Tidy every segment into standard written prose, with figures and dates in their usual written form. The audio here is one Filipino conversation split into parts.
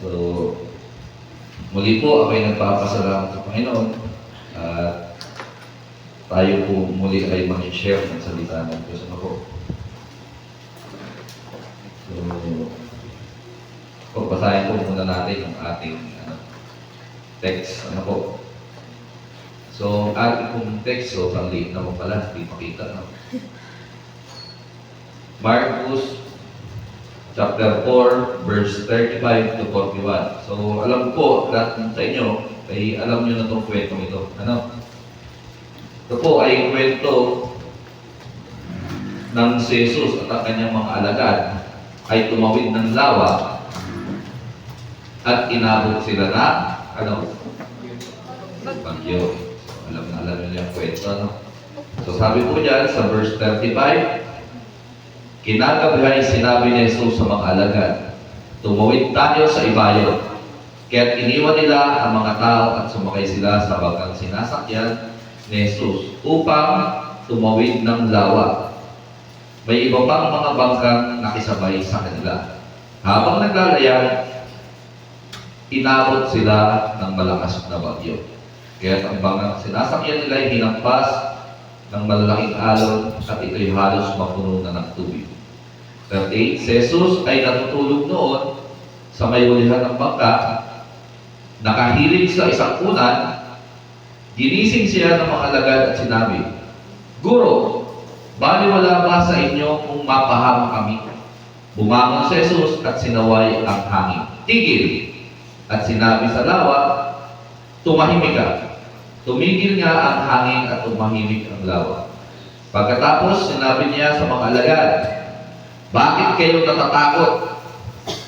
So, muli po ako ay nagpapasalamat sa Panginoon at tayo po muli ay mag-share ng salita ng Diyos. Ano po? So, basahin po muna natin yung ating text. Ano po? So, ang ating pong text, so, pangliit naman pala, hindi makita. No? Marcos chapter 4, verse 35 to 41. So, alam ko, lahat sa inyo, ay alam nyo na itong kwentong ito. Ano? Ito po ay kwento ng si Jesus at ang kanyang mga alagad ay tumawid ng lawa at inabot sila na, ano? Bagyo. So, alam nyo yung kwento, ano? So, sabi po dyan sa verse 35, kinagabihan sinabi ni Jesus sa mga alagad, tumawid tayo sa ibayo. Kaya't iniwan nila ang mga tao at sumakay sila sa bagang sinasakyan ni Jesus upang tumawid ng lawa. May iba pang mga bangkang nakisabay sa kanila. Habang naglalayag, inabot sila ng malakas na bagyo. Kaya't ang bangkang sinasakyan nila ay hinampas ng malalaking alon at ito'y halos mapuno na ng tubig. 38, si Jesus ay natutulog noon sa may hulihan ng bangka, nakahilig sa isang unan, ginising siya ng mga alagad at sinabi, Guro, baliwala ba sa inyo kung mapahama kami? Bumangon si Jesus at sinaway ang hangin. Tigil! At sinabi sa lawa, tumahimik ka. Tumigil nga ang hangin at tumahimik ang lawa. Pagkatapos, sinabi niya sa mga alagad, bakit kayo natatakot?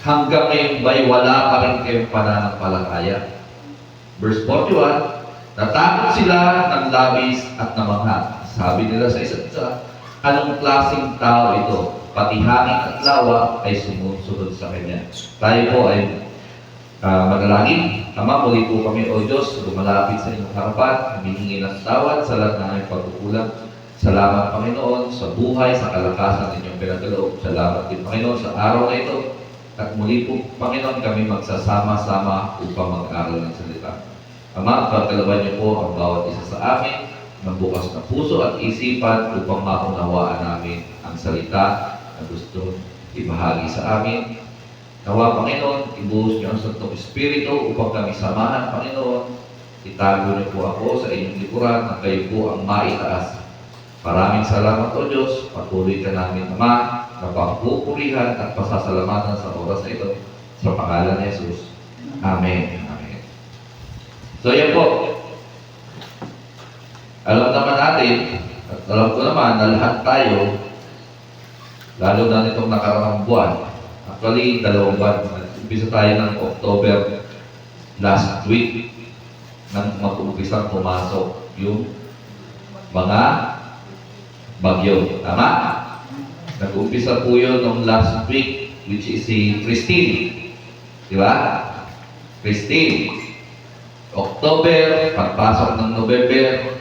Hanggang ngayon ba'y wala pa rin kayong pananampalataya? Verse 41, natakot sila ng labis at namangha. Sabi nila sa isa't isa, anong klaseng tao ito? Pati hangin at lawa ay sumusunod sa kanya. Tayo po ay manalangin. Ama, muli po kami, O Diyos, lumalapit sa inyong harapan, humihingi ng tawad sa lahat ng aming pagkukulang. Salamat, Panginoon, sa buhay, sa kalakasan ng inyong pinagkaloob. Salamat din, Panginoon, sa araw na ito. At muli po, Panginoon, kami magsasama-sama upang mag-aral ng salita. Ama, pagkalaban niyo po ang bawat isa sa amin ng bukas na puso at isipan upang maunawaan namin ang salita na gusto ibahagi sa amin. Nawa, Panginoon, ibuhos niyo ang Santong Espiritu upang kami samahan, Panginoon. Itago niyo po ako sa inyong likuran na kayo po ang maitaas. Maraming salamat, O Diyos. Patuloy ka namin, Ama, na pagpupurihan at pasasalamatan sa oras na ito. Sa pangalan ni Jesus. Amen. Amen. So, yan po. Alam naman natin, at alam ko naman na lahat tayo, lalo na nitong nakaraang buwan, actually, 2 buwan, umpisa tayo ng October last week, nang mag-umpisang pumasok yung mga bagyo. Tama? Nag-umpisa po yun nung last week, which is si Christine. Di ba? Christine. October, pagpasok ng November,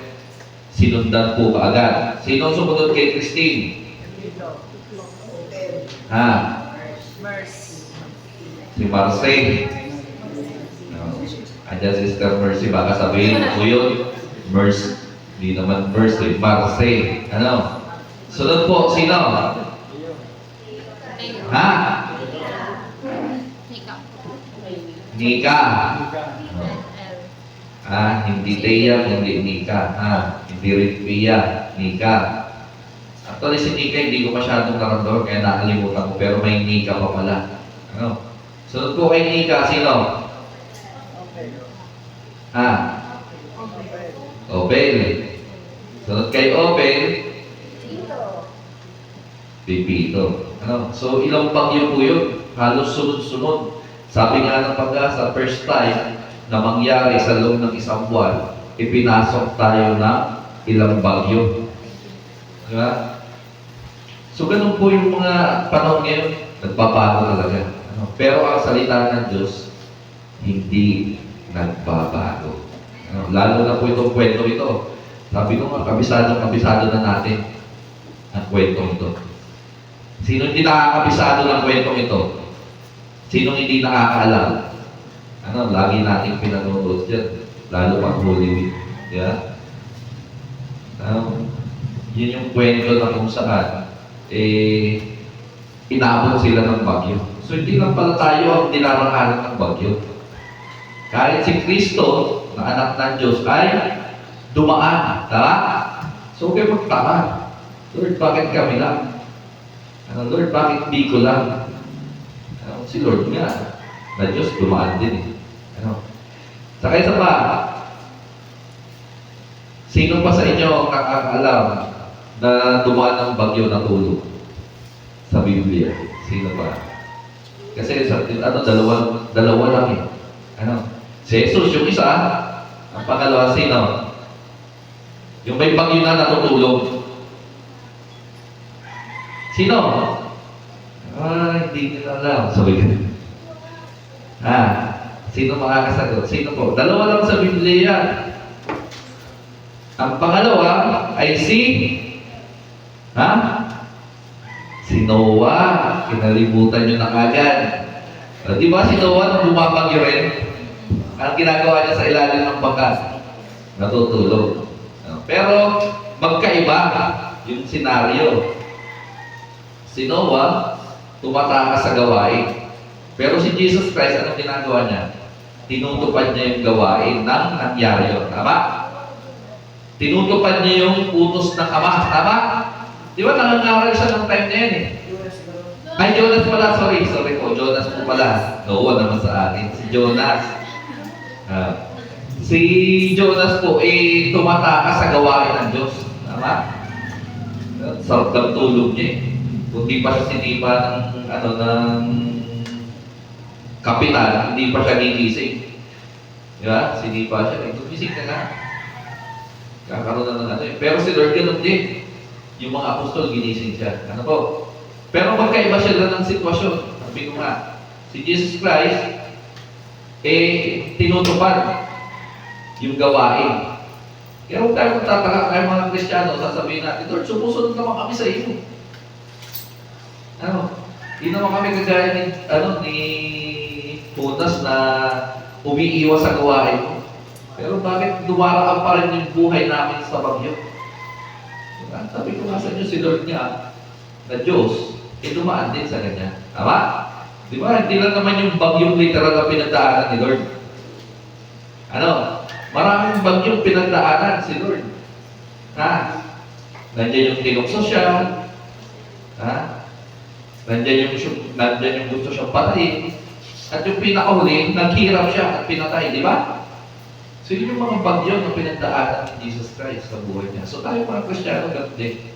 sinundan po kaagad. Sino sumunod kay Christine? Ha? Si Marcy. Andiyan Sister Mercy, baka sabihin ko yun. Mercy. Hindi naman Mercy, Marcy. Ano? Sunod po, sino? Ha? Nika. Hindi Teya, hindi Nika. Hindi rin Pia, Nika. Actually, si Nika hindi ko masyadong naramdaman kaya nakalimutan ko, pero may Nika pa pala. Ano? Sunod po kay Nika, sino? Obel. Sunod kay Obel, Pipito. Ano? So, ilang bagyo po yun? Halos sunod-sunod. Sabi nga ng Pag-asa, first time na mangyari sa loob ng isang buwan, ipinasok tayo ng ilang bagyo. Diba? So, ganun po yung mga panahon ngayon, nagbabago talaga. Ano? Pero ang salita ng Diyos, hindi nagbabago. Ano? Lalo na po itong kwento ito. Sabi ko nga, kabisado na natin ang kwentong ito. Sino hindi nakakabisado ng kwentong ito? Sino hindi nakakaalam? lagi nating pinanonood yan. Lalo pag Holy Week. Yeah? Yun yung kwento na kung saan, inabot sila ng bagyo. So, hindi lang pala tayo ang dinarangalan ng bagyo. Kahit si Kristo, na anak ng Diyos, ay dumaan. Tama? So, okay magtaka. Lord, bakit kami lang? Lord, bakit di ko lang? Si Lord nga, na Diyos, dumaan din. Saka isa pa, sino pa sa inyo ang nakakaalam na dumaan ng bagyo na tulog sa Biblia? Sino pa? Kasi dalawa lang eh. Si Jesus yung isa, ang pangalawa sino? Yung may bagyo na natutulog. Sino? Hindi nila alam. Sabi ka. Sino makakasagot? Sino po? Dalawa lang sa Biblia. Ang pangalawa ay si Noah. Kinalimutan nyo na kagad. Di ba si Noah nung bumabagyo rin? Ang ginagawa niya sa ilalim ng bangka? Natutulog. Pero magkaiba yung senaryo. Si Noah, tumatakas sa gawain. Pero si Jesus Christ, anong ginagawa niya? Tinutupad niya yung gawain ng nangyari yun. Tama? Tinutupad niya yung utos ng Ama. Tama? Di ba nangangaral siya ng time na yan eh? Ay, Jonas pala. Sorry po. Jonas po pala. Noah naman sa akin. Si Jonas. Si Jonas po, tumatakas sa gawain ng Diyos. Tama? Sarap ng tulog niya eh. Kung pa siya sinipa ng kapitan, hindi pa siya gigising. Di ba? Sinipa siya. Gumising ka na. Kakaroon na ng ano eh. Pero si Lord ganun din. Yung mga apostol, ginising siya. Ano po? Pero magkaiba siya ng sitwasyon. Sabi ko nga, si Jesus Christ, tinutupad yung gawain. Kaya huwag tayo magtataka kayo mga Kristiyano, sasabihin natin, Lord, sumusunod naman kami sa iyo. Hindi naman kami kagaya ni Judas na umiiwas sa gawain mo. Pero bakit dumaraan pa rin yung buhay namin sa bagyo? Sabi ko nga sa inyo, si Lord nga, na Diyos, dumaan din sa kanya. Tama? Di ba? Hindi lang naman yung bagyong literal na pinagdaanan ni Lord. Maraming bagyong pinagdaanan si Lord. Nandiyan yung tinukso siya. Nandiyan yung gusto siyang patayin. At yung pinakahuli, naghirap siya at pinatay. Di ba? So yun yung mga bagyo na pinagdaanan ni Jesus Christ sa buhay niya. So tayo mga Kristiyano, ganun din.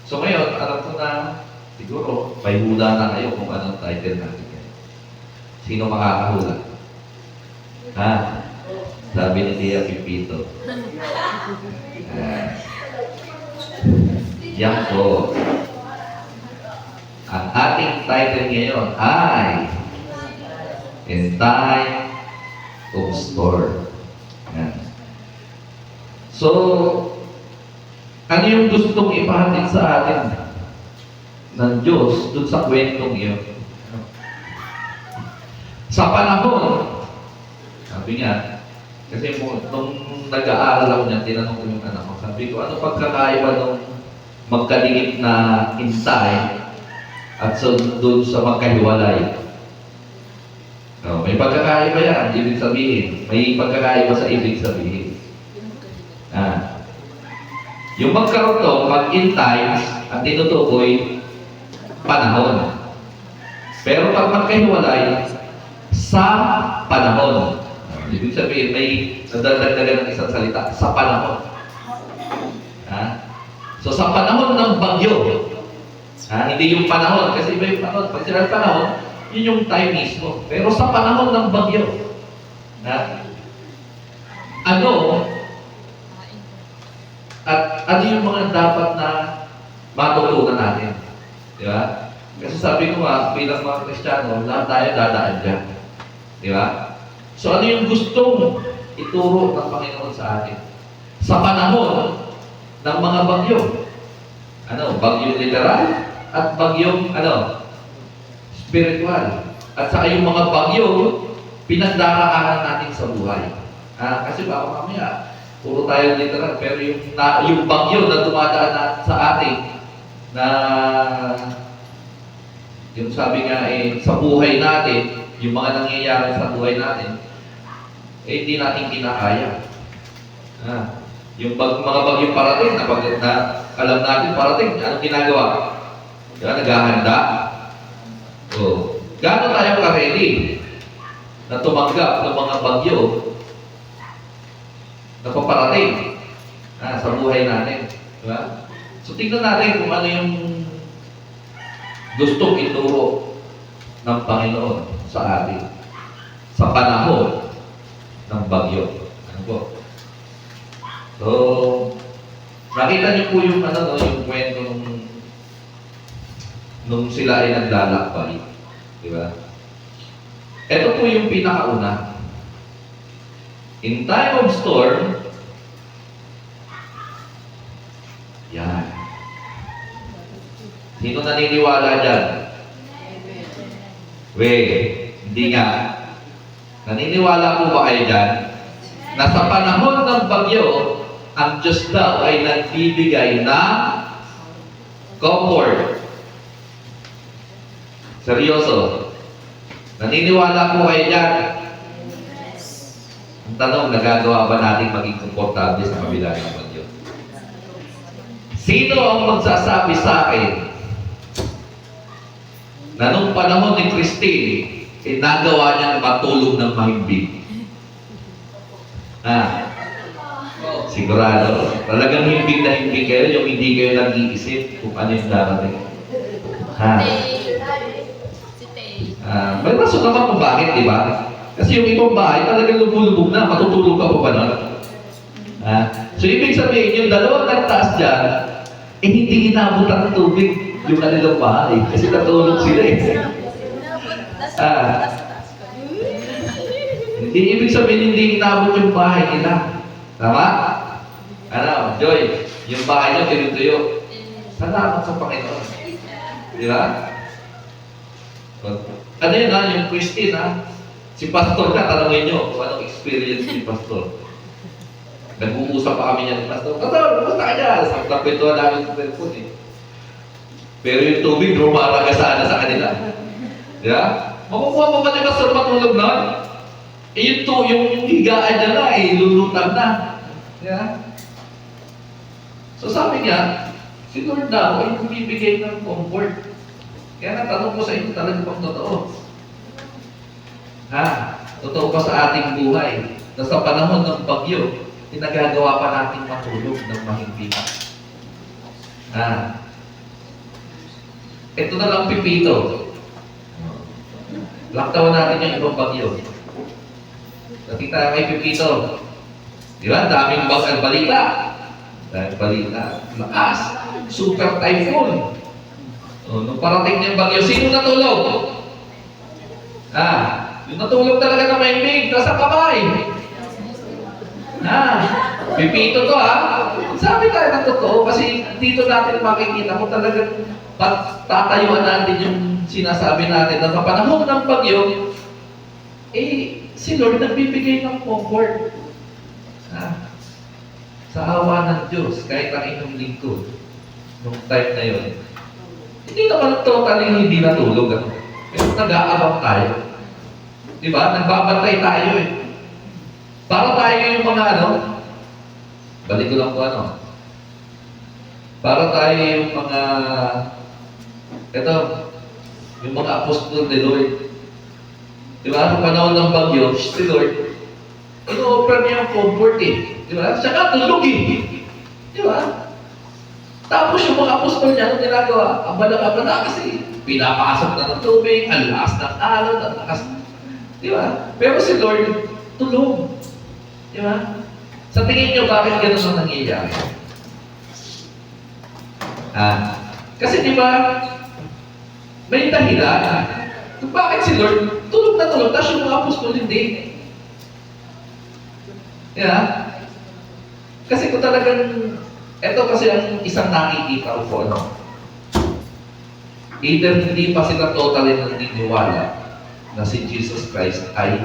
So ngayon, alam ko na, siguro, may hula na kayo kung anong title natin. Sino makakahula? Sabi ni Tia Pipito. Yan po. Ang ating title ngayon ay In Time of Storm. So, ano yung gustong ipahatid sa atin ng Diyos dun sa kwentong iyon? Sa panahon, sabi nga, kasi nung nag-aaral ako niya, tinanong ko yung anak ko, sabi ko, ano pagkakaiba nung magkaligit na hintay at doon sa magkahiwalay? May pagkakaiba yan, ibig sabihin. May pagkakaiba sa ibig sabihin. Yung magkaroon to, mag-in times, ang tinutukoy, panahon. Pero pag magkahiwalay, sa panahon. Ibig sabihin, may nadadagdagan ng isang salita, sa panahon. So sa panahon ng bagyo, hindi yung panahon, kasi iba yung panahon. Pag sinabi panahon, yun yung time mismo. Pero sa panahon ng bagyo, at ano yung mga dapat na matutunan natin? Di ba? Kasi sabi ko nga, bilang mga Kristiyano, lahat tayo dadaan dyan. Di ba? So ano yung gustong ituro ng Panginoon sa atin? Sa panahon ng mga bagyo. Bagyong literal at bagyong spiritual. At saka yung mga bagyo pinagdaraanan natin sa buhay. Kasi baka mamaya, puro tayo literal, pero yung bagyo na dumadaan sa atin, na yung sabi nga sa buhay natin, yung mga nangyayari sa buhay natin, hindi natin kinakaya. Yung mga bagyong parating, na alam natin parating, anong ginagawa? Diba, naghahanda. Gano'n tayo ka-ready na tumanggap ng mga bagyo na paparating sa buhay natin. Diba? So, tingnan natin kung ano yung gustong ituro ng Panginoon sa atin sa panahon ng bagyo. Ano po? So, nakita niyo po yung yung kwento nung sila ay naglalakbay. Di ba? Ito po yung pinakauna. In time of storm, yan. Sino naniniwala dyan? Hindi nga. Naniniwala po ba kayo dyan? Na sa panahon ng bagyo, ang Diyos daw ay nagbibigay ng comfort. Seryoso. Naniniwala po kayo dyan? Ang tanong, nagagawa ba natin maging komportable sa kabila ng bagyo? Sino ang magsasabi sa akin na nung panahon ni Christine, nagawa niyang matulog ng mahimbing? Sigurado. Talagang himbing na himbing kayo, yung hindi kayo nag-iisip kung ano yung darating. May rason naman kung bakit, di ba? Kasi yung ibang bahay talagang lumulubog na, matutulog ka pa ba nun? So, ibig sabihin, yung dalawang nagtaas dyan, hindi inabot ang tubig yung kanilang bahay. Kasi natulog sila Hindi ibig sabihin, hindi inabot yung bahay nila. Tama? Joy, yung bahay nyo, tinutuyo. Salamat sa Panginoon. Di ba? Ano yun yung Christine si Pastor ka, tanongin nyo kung anong experience ni Pastor. Nag-uusap pa kami niya ni Pastor. Pastor, basta ka dyan? Nakwentuhan namin sa telephone Pero yung tubig, rumaragasaan na sa kanila. Di ba? Makukuha pa ba ni Pastor matulog na? Yung higaan niya na, lulutang na. Di ba? So sabi niya, si Lord daw ay bumibigay ng comfort. Kaya natanong ko sa inyo, talaga bang totoo? Totoo pa sa ating buhay na sa panahon ng bagyo, nagagawa pa natin matulog ng mahimbing. Ito na lang pipito. Laktawan natin yung ibang bagyo. Nakita kay pipito. Di ba? Daming balita. Lakas. Super typhoon. Nung parating niyang bagyo, sino natulog? Yung natulog talaga na mahimbing, nasa kamay. Pipito to Sabi tayo ng totoo kasi dito natin makikita kung talagang tatayuan natin yung sinasabi natin na sa panahon ng bagyo, si Lord nagbibigay ng comfort. Sa awa ng Diyos, kahit ang inyong lingkod, nung time na yun, hindi naman totally hindi natulog. Pero nag-aabang tayo. Di ba? Nagbabantay tayo Para tayo yung mga balik ko lang po para tayo yung mga, yung mga apostol ni Lord. Di ba? Sa panahon ng bagyo, si Lord, ino-offer niya yung comfort Di ba? Saka tulog Di ba? Tapos yung mga apostol niya, anong ginagawa? Ang abala kasi pinapasok na ng tubig, ang lakas ng alon, ang lakas. Di ba? Pero si Lord, tulog. Di ba? Sa tingin niyo, bakit ganun ang nangyayari? Kasi di ba, may dahilan. Kung bakit si Lord, tulog na tulog, tapos yung mga apostol hindi. Di ba? Kasi kung talagang, ito kasi ang isang nakikita ko either hindi pa sila totally naniniwala na si Jesus Christ ay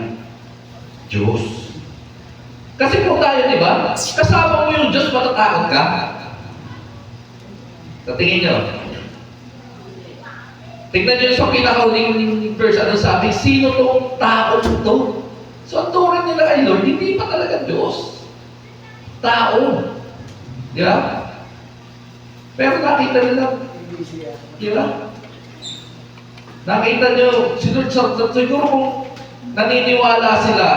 Diyos. Kasi kung tayo, di ba? Kasama mo yung Diyos, matatakot ka. Sa tingin nyo, tingnan nyo sa pinakauling verse, ano sabi, sino tong tao to? So, ang turing nila kay Lord, hindi pa talaga Diyos. Tao. Di ba? Pero nakita nila, di ba? Nakita nyo, siguro kung naniniwala sila,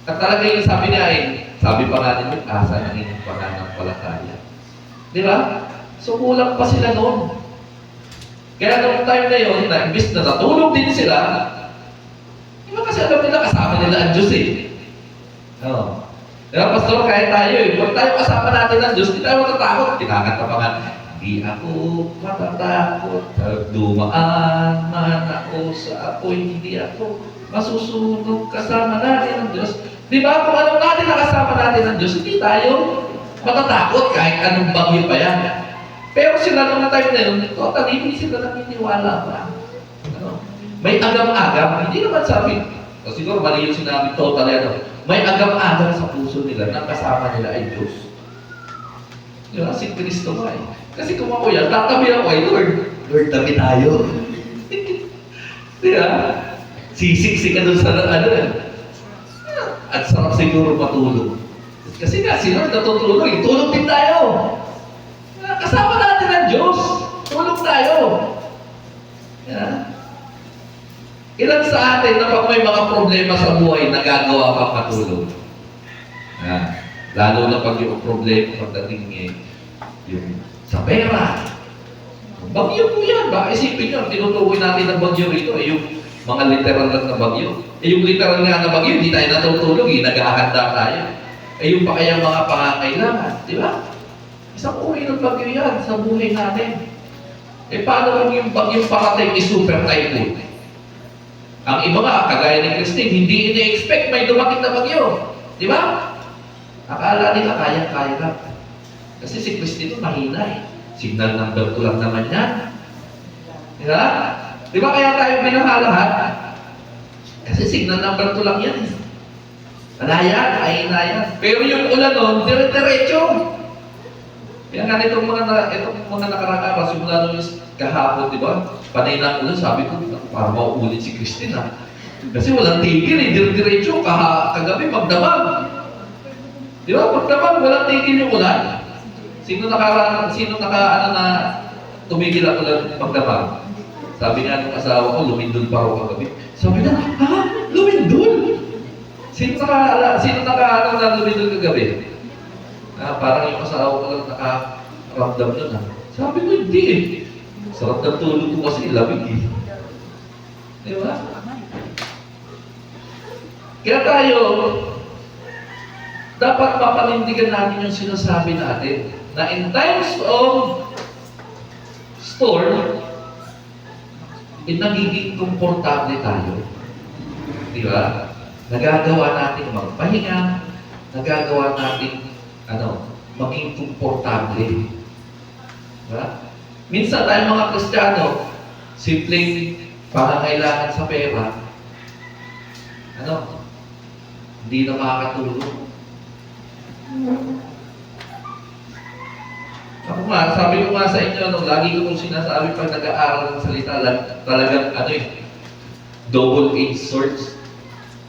at talaga yung sabi niya ay, sabi pa nga nila, asa ng inyong pananampalataya. Di ba? So, kulang pa sila noon. Kaya noong time na yun, na imbis na natulog din sila, di ba kasi alam nila, kasama nila ang Diyos eh. Oo. Diba, Pastor, kahit tayo eh, pag tayo kasama natin ng Diyos, di tayo matatakot. Kinakanta pa nga, di ako matatakot. Pag dumaan man ako sa apoy, hindi ako masusunog kasama natin ng Diyos. Di ba, kung alam natin na kasama natin ng Diyos, hindi tayo matatakot kahit anong bagyo pa yan. Pero sila nung time na yun, totally hindi sila naniniwala pa. Ano? May agam-agam, hindi naman sabi, o siguro mali yung sinabi totally ano, may agam-agam sa puso nila na kasama nila ay Diyos. Di ba? Si Kristo ba eh. Kasi kung ako yan, tatabi ako ay Lord. Lord, tabi tayo. Di ba? Sisiksi ka doon sa ano eh. At sarap siguro matulog. Kasi nga, si Lord natutulog, tulog din tayo. Kasama natin ang Diyos. Tulog tayo. Yeah. Ilan sa atin na pag may mga problema sa buhay, nagagawa pang matulog? Yeah. Lalo na pag yung problema pagdating yung sa pera. Bagyo po yan. Baka isipin nyo, tinutukoy natin ng bagyo rito. Yung mga literal lang na bagyo. Yung literal nga na bagyo, hindi tayo natutulog. Naghahanda tayo. Yung pa kayang mga pangangailangan. Di ba? Isang uri ng bagyo yan sa buhay natin. Paano kung yung bagyong parating is super typhoon? Ang iba nga, kagaya ni Christine, hindi ina-expect may dumating na bagyo. Di ba? Akala nila kaya-kaya lang. Kasi si Christine mahina eh. Signal number 2 lang naman yan. Di ba? Di ba kaya tayo minahalahat? Kasi signal number 2 lang yan eh. Anayan, ay inayan. Pero yung ulan nun, dire-diretso. Kaya nga itong mga nakarang simula nung kahapon, di ba? Panay na ulan, sabi ko, para mauulit si Christine ha. Kasi walang tigil eh, dire-diretso, kagabi magdamag. Di ba? Magdamag, walang tigil yung ulan. Sino na tumigil ang ulan magdamag? Sabi nga nung asawa ko, lumindol pa ako kagabi. Sabi na, ha? Lumindol? Sino na lumindol kagabi? Parang yung asawa ko lang nakaramdam nun ha. Sabi ko, hindi eh. Sarap ng tulog ko kasi lamig eh. Di ba? Kaya tayo, dapat mapanindigan natin yung sinasabi natin na in times of storm, nagiging komportable tayo. Di ba? Nagagawa natin magpahinga, nagagawa natin maging komportable. Diba? Minsan tayo mga Kristiyano, simpleng pangangailangan sa pera, hindi na makakatulog. Ako nga, sabi ko nga sa inyo, lagi ko kong sinasabi pag nag-aaral ng salita, talagang double-edged swords,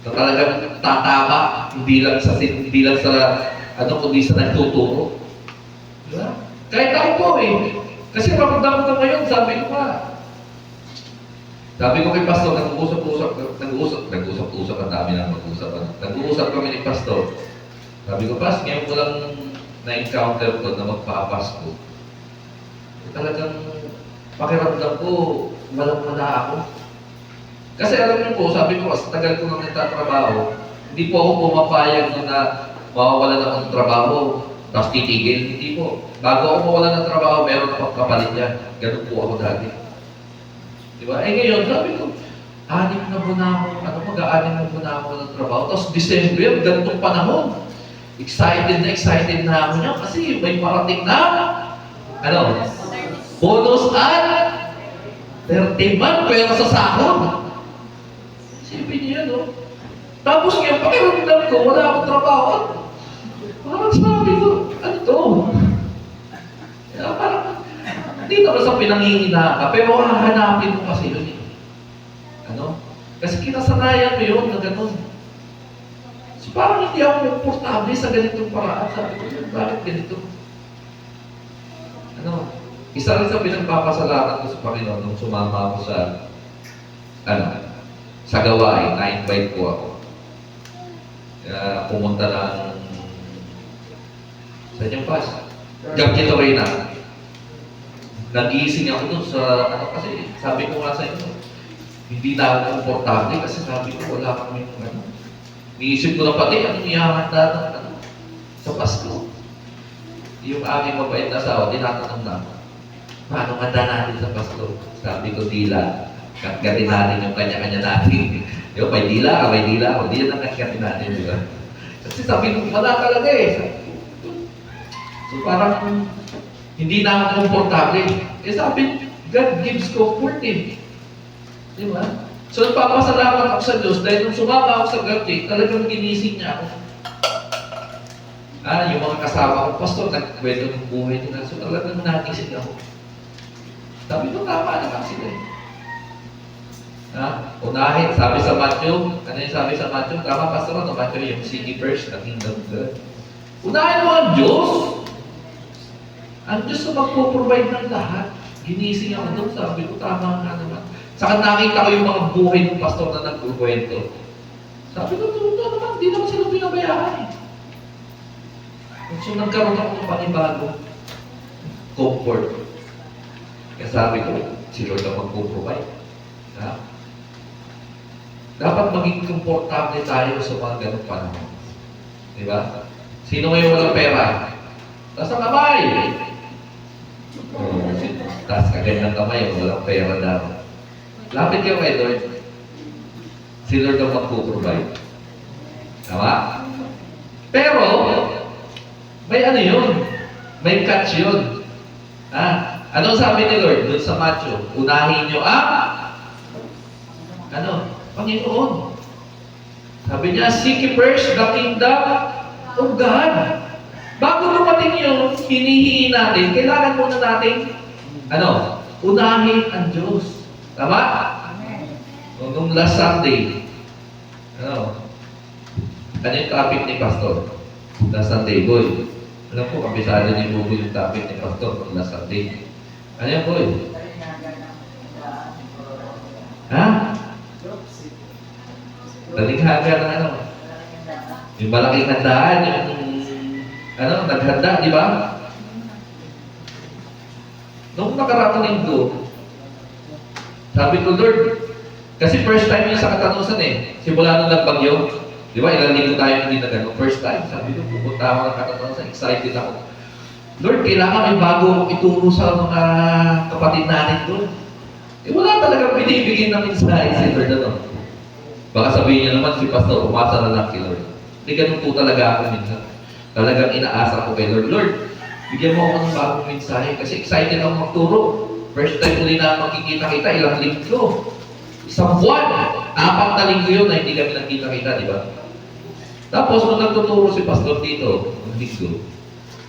na talagang tatama, hindi lang sa kundi sa nagtuturo. Diba? Kahit ako po eh. Kasi ramdam ko ngayon, sabi ko kay Pastor, nag-uusap, ang dami na mag-uusap. Nag-uusap kami ni Pastor. Sabi ko, Pas, ngayon ko lang na-encounter ko na magpapasko. Talagang pakiramdam ko, walang-wala ako. Kasi alam niyo po, sabi ko, sa tagal ko nang nagtatrabaho, hindi po ako pumapayag na mawawala na akong trabaho, tapos titigil. Hindi po. Bago ako mawala ng trabaho, meron akong kapalit yan. Ganun po ako dati. Diba? Ngayon, sabi ko, mag-aanim na buwan ako ng trabaho. Tapos December, ganitong panahon. Excited na ako niya kasi may parating na, bonus at 30 month pero sa sahod. Isipin niyo yan, Tapos ngayon, pakiramdam ko, wala akong trabaho. Parang sabi ko, ano to? Kaya parang, hindi naman sa pinangihina ka, pero hahanapin mo kasi yun eh. Ano? Kasi kinasanayan mo yun na gano'n. So parang hindi ako komportable sa ganitong paraan. Sabi ko, bakit ganito? Ano? Isa rin sa pinagpapasalamat ko sa Panginoon nung sumama ako sa, sa gawain, na-invite ko ako. Kaya pumunta ng, sa inyong pas, Gabjito Reyna. Nag-iising ako dun sa, kasi sabi ko nga sa inyo, hindi na ako komportable kasi sabi ko wala kami ng Niisip ko na pati, anong ihahanda ng sa Pasko. Yung aming mabait na asawa, tinatanong na, paano handa natin sa Pasko? Sabi ko, dila. Katkatin natin yung kanya-kanya natin. Yung may dila, may dila ako. Di yan ang katkatin natin, di ba? Kasi sabi ko, wala talaga eh. So parang, hindi na ako komportable. Eh sabi, God gives comfort eh. Di ba? So, nagpapasalamat ako sa Diyos dahil nung sumama ako sa Gabjit, talagang ginising niya ako. Yung mga kasama ko, pastor, nagkwento ng buhay nila. So, talagang nagising ako. Sabi ko, tama naman sila eh. Unahin, sabi sa Matthew, ano yung sabi sa Matthew? Tama, pastor, ano Matthew, yung seek first, the kingdom of God. Unahin mo ang Diyos. Ang Diyos na magpo-provide ng lahat. Ginising ako doon, sabi ko, tama nga naman. Saka nakita ko yung mga buhay ng pastor na nagkukwento. Sabi ko, naman, hindi naman sila pinabayaan eh. So nagkaroon ako ng panibago. Comfort. Kaya sabi ko, si Lord ang magpo-provide. Dapat maging komportable tayo sa mga ganong panahon. Di ba? Sino ngayon walang pera? Taas ang kamay! Taas kagad ng kamay, walang pera daw. Lapit kayo kay Lord. Si Lord ang magpo-provide. Tama? Pero, may ano yun? May catch yun. Anong sabi ni Lord doon sa Matthew? Unahin nyo Panginoon. Sabi niya, seek ye first the kingdom of God. Bago dumating yun, hinihingi natin, kailangan muna natin, unahin ang Diyos. Tama? Amen. Nung last Sunday, ano yung topic ni Pastor? Last Sunday, boy. Alam ko, kabisado ni Bubo yung topic ni Pastor nung last Sunday. Ano yan, boy? Dalighaga ng ano? Yung malaking handaan, yung naghanda, di ba? Nung nakaraang linggo, sabi ko, Lord, kasi first time yun sa Katanusan eh. Simula nung nagbagyo. Di ba, ilang linggo tayo hindi na gano'n. First time, sabi ko, pupunta ako ng Katanusan, excited ako. Lord, kailangan may bago akong ituro sa mga kapatid natin doon. Wala talagang binibigyan ng mensahe si Lord ano. Baka sabihin niya naman, si Pastor, umasa na lang kay Lord. Hindi ganun po talaga ako minsan. Talagang inaasa ko kay Lord. Lord, bigyan mo ako ng bagong mensahe kasi excited ako magturo. First time ulit na makikita-kita, ilang linggo. Isang buwan. 4 na linggo yun na hindi kami nagkita-kita, di ba? Tapos, nung nagtuturo si Pastor dito, ng linggo,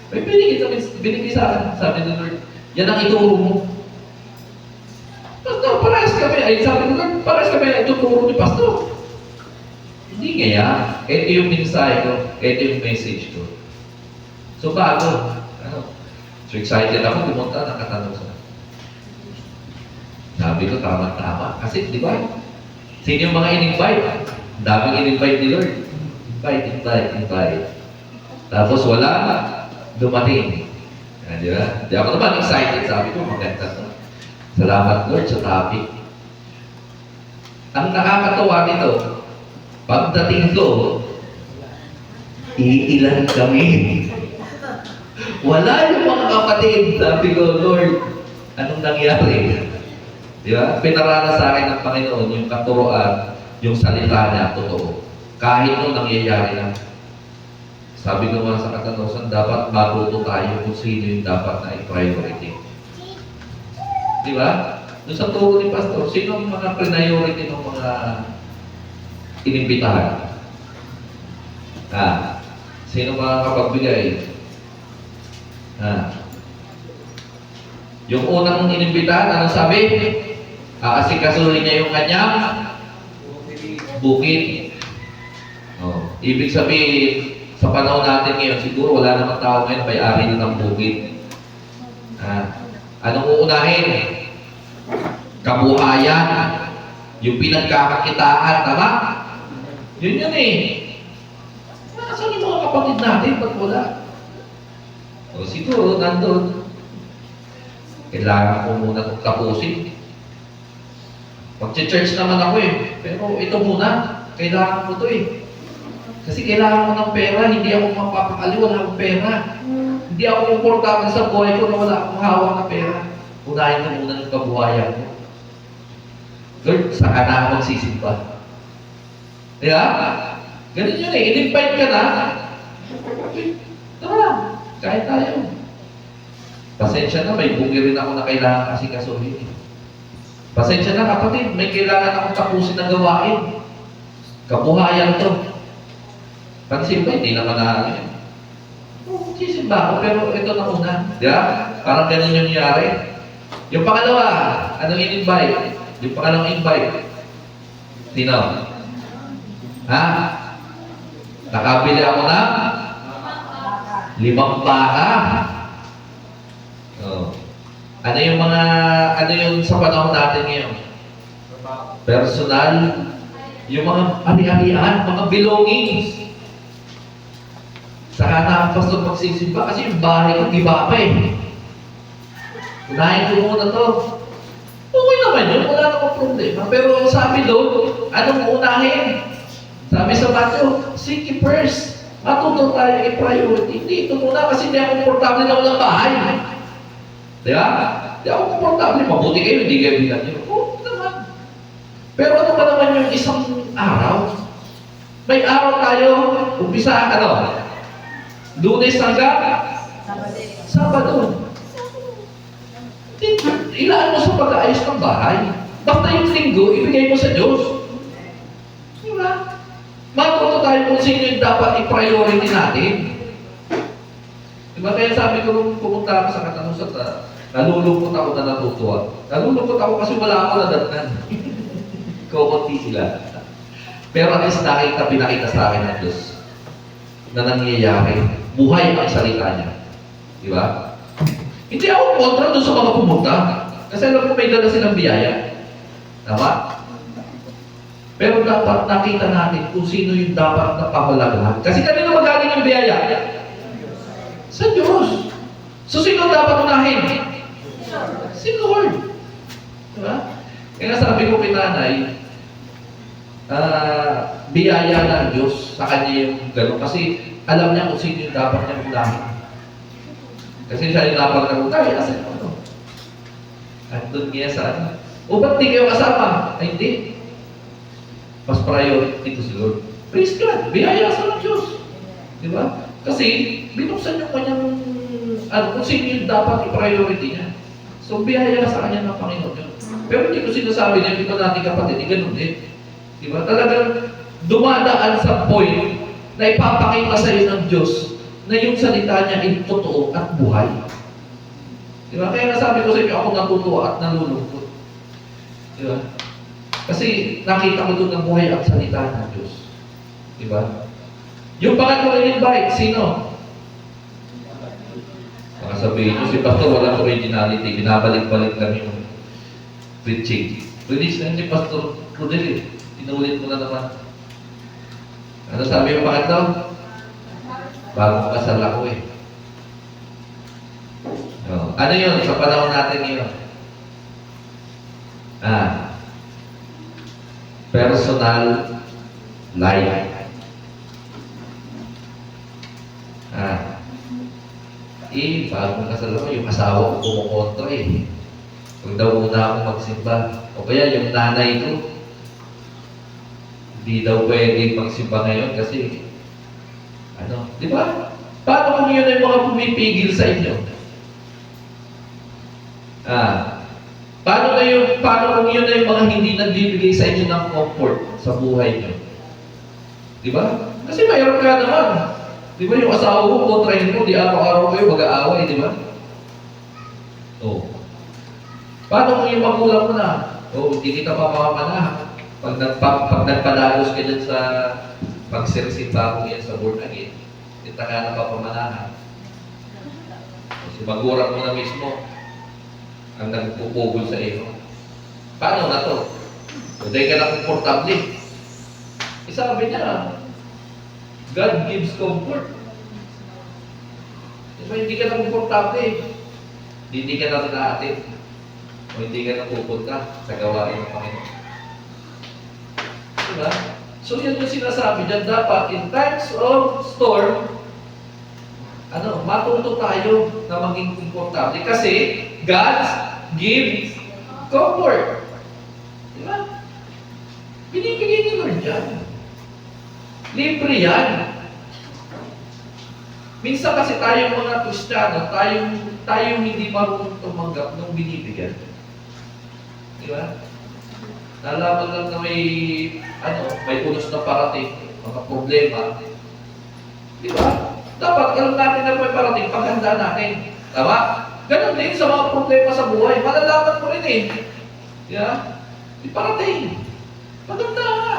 may binigay sa akin. Sabi ng Lord, yan ang ituro mo. Pastor, parehas kami. Sabi ng Lord, parehas kami na ituturo ni Pastor. Hindi nga yan. Ito yung mensahe ko. Ito yung message ko. So, bago. So, excited ako. Pumunta, nakatanong sa sabi ko, tama-tama. Kasi, di ba? Sino yung mga in-invite? Daming in-invite ni Lord. Invite. Tapos wala na. Dumating. Di ba? Di ako naman excited. Sabi ko, maganda to. Salamat Lord sa topic. Ang nakakatawa nito, pagdating ko, iilan kami. Wala yung mga kapatid. Sabi ko, Lord, anong nangyari? Di ba? Pinarala sa akin ng Panginoon yung katuroan, yung salita niya, totoo. Kahit nung nangyayari na. Sabi ko nga sa Katanusan, dapat mabuto tayo kung sino yung dapat na i-priority. Di ba? Doon sa turo ni Pastor, sino ang mga priority ng mga inimbitahan? Sino makakapagbigay? Yung unang inimbitahan, anong sabi? Aasikasuhin niya yung kanyang bukid. Ibig sabihin, sa panahon natin ngayon, siguro wala namang tao ngayon may-ari ng bukid. Anong uunahin? Kabuhayan. Yung pinagkakakitaan, tama? Yun eh. Nasaan yung mga kapatid natin? Ba't wala? Siguro, nandun. Kailangan ko muna itong tapusin. Mag-church naman ako eh. Pero ito muna, kailangan ko ito eh. Kasi kailangan ko ng pera, hindi ako mapapakali, wala akong pera. Hindi ako komportable sa buhay ko na wala akong hawak na pera. Unahin ko muna ng kabuhayan ko. Lord, saka na ako magsisimba. Diba? Ganun yun eh. In-invite ka na. Tara, kahit tayo. Pasensya na, may bungi rin ako na kailangan kasi kasuhin. Pasensya na kapatid, may kailangan akong tapusin na gawain. Kabuhayan to. Pagsimba, hindi naman na yun. Sisimba ako, pero ito na una. Diba? Parang ganun yung nangyari. Yung pangalawa, anong in-invite? Yung pangalawang invite. Sino? Nakabili ako ng 5 baka. Ano yung mga, ano yung sa panahon natin ngayon? Personal, yung mga ari-arian, mga belongings. Saka na ang pastor magsisimba kasi yung bahay ko iba pa eh. Unahin ko muna to. Okay naman yun, wala namang problema. Pero sabi doon, anong unahin? Sabi sa Matthew, seek ye first. Matuto tayo i-priority. Hindi, ito muna kasi hindi ako komportable na walang bahay. Diba? Hindi ako komportable. Mabuti kayo, hindi kayo bilang nyo. Oo naman. Pero ano ba naman yung isang araw? May araw tayo, umpisa, Lunes hanggang Sabado. Ilaan mo sa pag-aayos ng bahay. Basta yung linggo, ibigay mo sa Diyos. Diba? Matuto tayo kung sino yung dapat i-priority natin. Diba? Kaya sabi ko nung pumunta ako sa Katanusan, nalulungkot ako na natutuwa. Nalulungkot ako kasi wala ako nadatnan. Kukunti sila. Pero at least pinakita sa akin ng Diyos na nangyayari. Buhay ang salita niya. Diba? Hindi ako kontra doon sa mga pumunta. Kasi alam ko may dala silang biyaya. Tama? Pero dapat nakita natin kung sino yung dapat na pahalagahan. Kasi kanino magaling yung biyaya? Sa Diyos. So sino dapat unahin? Si Lord. Diba? Kaya sabi ko kay nanay, biyaya ng Diyos sa kanya yung gano'n. Kasi alam niya kung sino yung dapat niya unahin. Kasi siya yung napagkaroon tayo. Asan ano? Andun niya sa ano? O ba't di kayo kasama? Ay hindi. Mas priority ko si Lord. Praise God. Biyaya sa Diyos. Diba? Kasi binuksan yung kanyang kung sino yung dapat i-priority niya. So biyaya sa kanya ng Panginoon yun. Pero hindi ko sinasabi niya, iba natin kapatid, ganun din. Diba? Talagang dumadaan sa point na ipapakita sa iyo ng Diyos na yung salita niya ay totoo at buhay. Diba? Kaya nasabi ko sa inyo, ako natutuwa at nalulungkot. Diba? Kasi nakita ko doon ng buhay ang salita ng Diyos. Diba? Yung pangatlong invite, sino? Baka sabihin nyo, si Pastor walang originality, binabalik-balik lang yung preaching. Release na si Pastor Rodel, inulit mo na naman. Ano sabi yung pangatlo? Bagong kasal ako eh. Ano yun sa panahon natin yun? Personal life. Bagong kasal ako, yung asawa ko kumukontra eh. Huwag daw muna akong magsimba. O kaya yung nanay ko, hindi daw pwede magsimba ngayon kasi di ba? Paano kung yun ay mga pumipigil sa inyo? Paano kung yun ay mga hindi nagbibigay sa inyo ng comfort sa buhay nyo? Di ba? Kasi mahirap ka naman. Di ba yung asawa mo, kontrahin mo, di araw-araw kayo mag-aaway, di ba? Oo. Paano kung yung magulang mo na? Oo, hindi kita papamanahan. Pag nagpadagos ka dyan sa pagsirisita mo yan sa born again, kita ka na papamanahan. Kasi magulang mo na mismo ang nagpupugol sa iyo. Paano na to? So, dahil ka na komportable. Sabi niya, God gives comfort. Diba, hindi ka na komportable. Hindi ka na rinaatin. O hindi ka na pupunta sa gawain ng Panginoon. Diba? So yan yung sinasabi dyan. Dapat in times of storm, matuto tayo na maging komportable. Kasi God gives comfort. Diba? Binibigay ni Lord yan. Libre yan. Minsan kasi tayong mga Kristiyano, tayong hindi marunong tumanggap ng binibigyan. Di ba? Nalaman lang na may unos na parating, mga problema. Di ba? Dapat alam natin na may parating, paghanda natin. Tama? Ganon din sa mga problema sa buhay. Malalaman mo rin eh. Di ba? Di parating. Paghanda ka.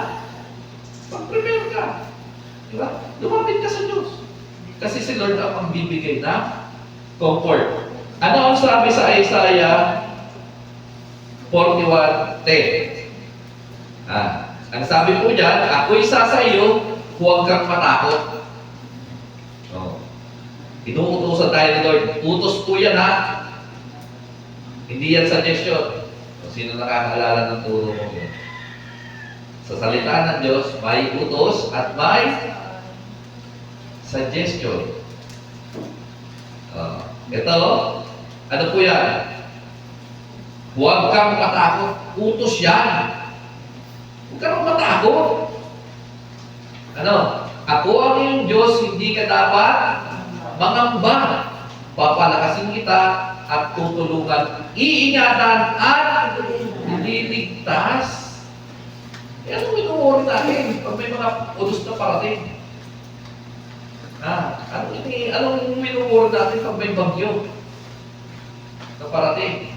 Pag-prepare ka. Di ba? Lumapit ka sa Diyos. Kasi si Lord ang magbibigay na comfort. Ano ang sabi sa Isaiah 41:10? Ang sabi po dyan, ako'y isa sa iyo, huwag kang matakot. Inuutosan tayo ni Lord. Utos po yan ha. Hindi yan suggestion. Sino nakakaalala ng turo mo yun? Sa salita ng Diyos, may utos at may suggestion. Ito, ano po yan? Huwag kang matakot. Utos yan. Huwag kang matakot. Ako ang iyong Diyos, hindi ka dapat mangamba. Papalakasin kita at tutulungan, iingatan at nililigtas. Anong minuwari natin pag may mga utos na parating? Anong minuwari natin pag may bagyo na parating?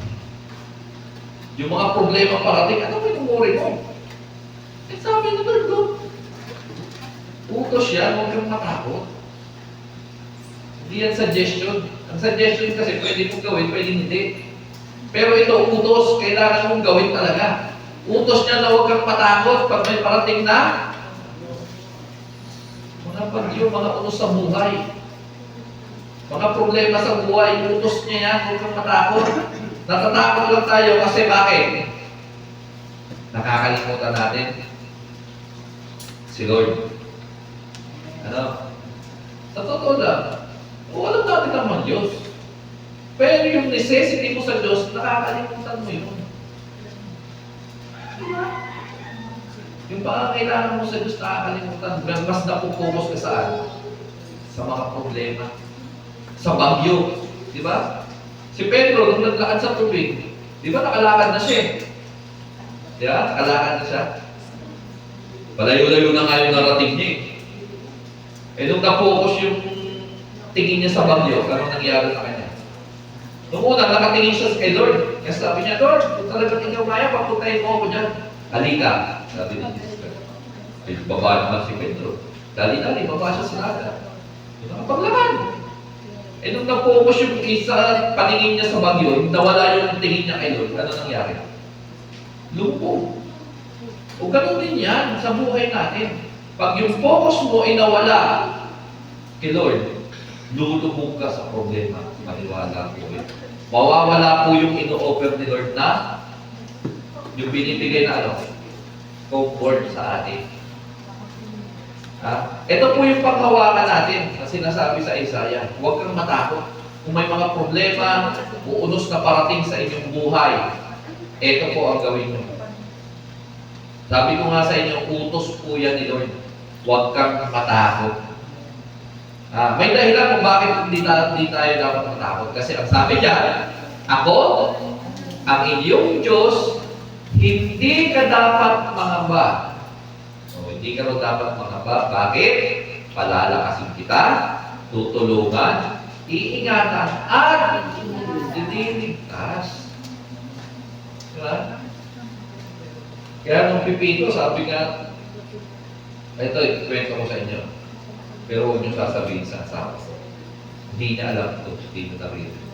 Yung mga problema parating, anong minuwari mo? Sabi na Lord, utos yan, huwag kang matakot. Hindi yan suggestion. Ang suggestion kasi pwede mong gawin, pwede hindi. Pero ito, utos, kailangan mong gawin talaga. Utos niya na huwag kang matakot pag may parating na mga bagyo, mga utos sa buhay. Mga problema sa buhay, utos niya yan, huwag kang matakot. Natatakot lang tayo kasi bakit? Nakakalimutan natin si Lord. Sa totoo lang, alam natin naman Diyos. Pero yung necessity mo sa Diyos, nakakalimutan mo yun. Yung pangangailangan mo sa Diyos, nakakalimutan. Mas napupokus ka saan? Sa mga problema. Sa bagyo. Di ba? Si Pedro, nung naglakad sa tubig, di ba nakalakad na siya? Di ba? Nakalakad na siya. Palayo-layo na nga yung narating niya eh. Nung napokus yung tingin niya sa bagyo, ano nangyari sa kanya? Nung una, nakatingin siya kay Lord. Kaya sabi niya, Lord, kung talagang ikaw kaya, papuntahin mo ako dyan. Halika, sabi ni Jesus. Ay, baba naman si Pedro. Dali-dali, baba siya sa laga. Nakapaglaman. Nung na-focus yung isa paningin niya sa bagyo, nawala yung tingin niya kay Lord, ano nangyari? Lumpo. O ganun din yan sa buhay natin. Pag yung focus mo ay nawala kay Lord, lulubog ka sa problema. Maniwala po yun. Mawawala po yung ino-offer ni Lord na yung binibigay na comfort sa atin. Ito po yung panghawakan natin na sinasabi sa Isaiah. Huwag kang matakot. Kung may mga problema, uunos na parating sa inyong buhay, ito po ang gawin nyo. Sabi ko nga sa inyo, utos po yan ni Lord. Huwag kang matakot. May dahilan kung bakit hindi tayo dapat matakot. Kasi ang sabi niya, ako, ang inyong Diyos, hindi ka dapat mangamba. Hindi ka raw dapat mangamba. Bakit? Palalakasin kita, tutulungan, iingatan, at diniligtas. Diba? Kaya nung pipito, sabi nga, ito, ikwento ko sa inyo. Pero huwag niyo sasabihin sa asawa. Hindi niya alam ito, hindi niya narinig.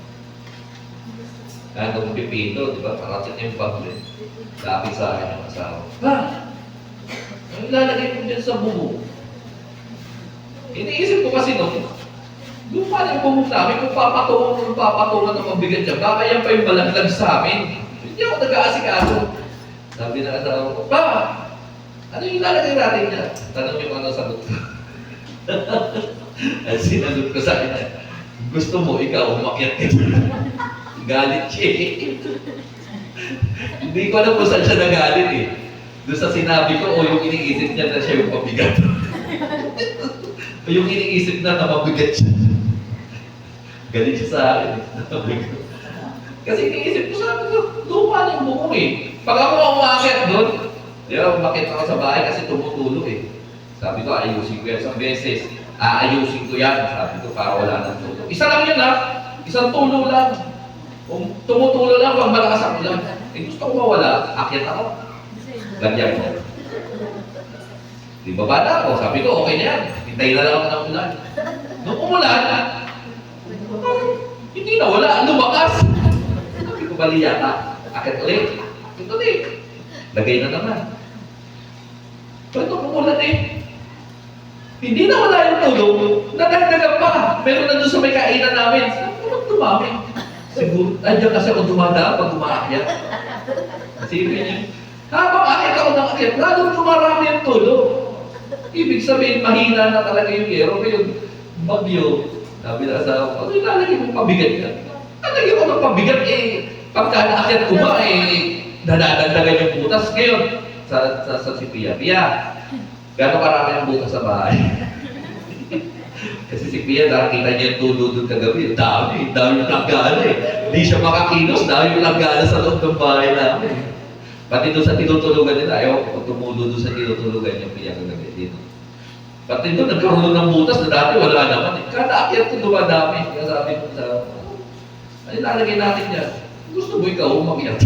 Kaya nung pipito, di ba, parating yung paglit. Sabi sa akin yung asawa, "Ha? Ang ilalagay mo dyan sa bubong?" Iniisip ko kasi nung, yung paano yung bubong namin, kung papatungan ng mabigat niya, baka yan pa yung malaglag sa amin. Hindi ako nag-aasikaso. Sabi na asawa ko, "Pa, ano yung ilalagay natin niya?" Tanong yung ano sagot ko. At sinagot ko sa kanya, "Gusto mo, ikaw, umakyat ka." Galit siya eh. Hindi ko alam kung saan siya nagalit eh. Doon sa sinabi ko, o yung iniisip niya na siya yung mabigat. O yung iniisip na mabigat siya. Galit siya sa akin eh. Kasi iniisip ko, sabi ko, lupa na yung buko eh. Pag ako umakyat doon, di ba, umakyat ako sa bahay kasi tumutulog eh. Sabi ko, ayusin ko yan isang beses. Aayusin ko yan. Sabi ko, para wala nang tulog. Isa lang yun ha. Isang tulo lang. Kung tumutulo lang, pag malakas ako lang. Eh gusto ko mawala, akyat ako. Ganyan ko. Di ba ba na ako? Sabi ko, okay na yan. Hintayin na lang ako ng ulan. Nung umulan, hindi na wala. Lumakas. Sabi ko, bali yata. Akyat ulit. Akyat ulit. Lagay na naman. Pero nung umulan eh, hindi na wala yung tulog. Nadagdagan pa. Meron na doon sa may kainan namin. Ano dumami? Siguro, nandiyan kasi ako dumadaan pag umaakyat. Isipin niyo, habang akyat ako ng akyat, lalong dumarami yung tulog. Ibig sabihin, mahina na talaga yung yero. Ngayon, bagyo. Sabi na asawa ko, ano ilalagay mong pabigat yan? Lalagay ko ng pabigat eh. Pagka naakyat ko ba eh, nadadagdagan yung butas. Ngayon, sa si Pia, gano'ng karami ang butas sa bahay? Kasi si Pia, nakakita niya yung tulo doon kagabi. Dami yung langgana eh. Hindi siya makakilos, dami yung langgana sa loob ng bahay namin. Pati doon sa tinutulugan nila, ayaw ko tumulo doon sa tinutulugan niya Pia kagabi dito. Pati doon, nagkaroon ng butas na dati wala naman eh. Kada akyat ko dumadami. Kaya sabi ko sa ano ilalagay natin yan? Gusto mo ikaw umakyat?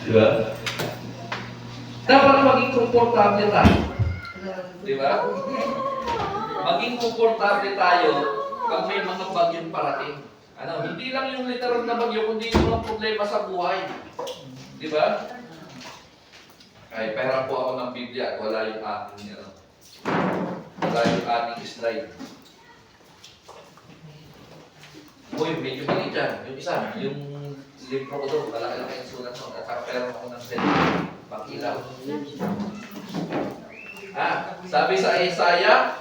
Di ba? Dapat maging komportable tayo. Di ba? Maging komportable tayo pag may mga bagyong parating. Ano, hindi lang yung literal na bagyo, kundi yung mga problema sa buhay. Di ba? Ay, pera po ako ng Biblia at wala yung aking, wala yung ating slide. Uy, medyo mali dyan. Yung isa, yung libro ko doon, malaki-laki yung sulat mo. At saka pera ako ng set. Pang-ilaw. Sabi sa Isaiah,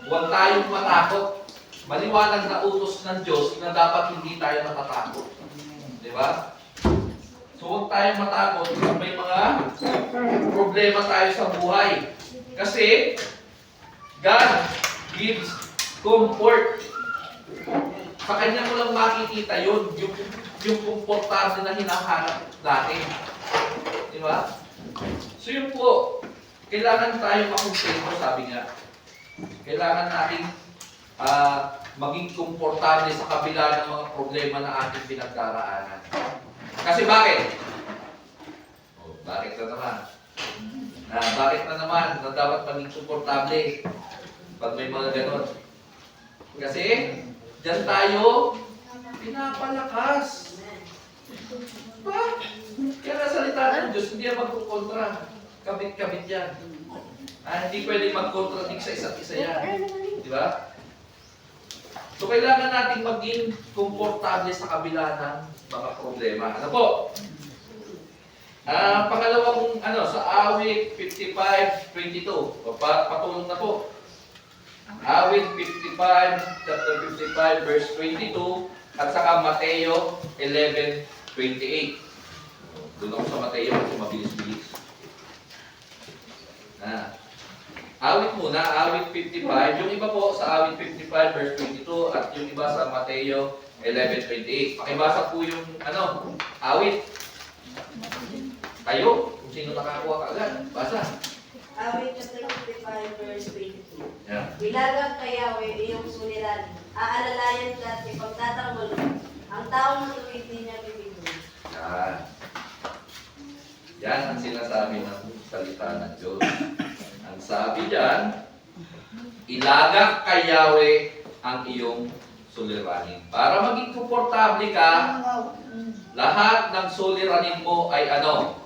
huwag tayong matakot. Maliwanag na utos ng Diyos na dapat hindi tayo natatakot. Di ba? So huwag tayong matakot kung may mga problema tayo sa buhay. Kasi God gives comfort. Sa Kanya mo lang makikita yun, yung komportable na hinahanap natin. Di ba? So yun po, kailangan tayo makontento, sabi nga. Kailangan natin maging komportable sa kabila ng mga problema na ating pinagdaraanan. Kasi bakit? Bakit na naman? Bakit na naman na dapat maging komportable pag may mga ganon? Kasi diyan tayo pinapalakas. Ba? Kaya nasalita ng Diyos, hindi yan magkukontra. Kabit-kabit yan. Hindi pwede mag-contradict sa isa't isa yan. Di ba? So, kailangan natin maging komportable sa kabila ng mga problema. Ano po? Pangalawang, sa awit 55:22. Patulong na po. Awit 55, chapter 55, verse 22, at saka Mateo 11:28. Doon ako sa Mateo kasi mabilis-bilis. Awit muna, awit 55. Yung iba po sa awit 55 verse 22 at yung iba sa Mateo 11:28. Pakibasa po yung awit. Kayo? Kung sino nakakuha ka agad. Basa. Awit chapter 55 verse 22. Yeah. Ilagang kay Yahweh iyong suliranin. Aalalayan ka at ipagtatanggol mo. Ang taong matuwid di niya bibigyan. Yan. Yan ang sinasabi ng salita ng Diyos. Ang sabi diyan, ilagak kay Yahweh ang iyong suliranin. Para maging komportable ka, lahat ng suliranin mo ay ano?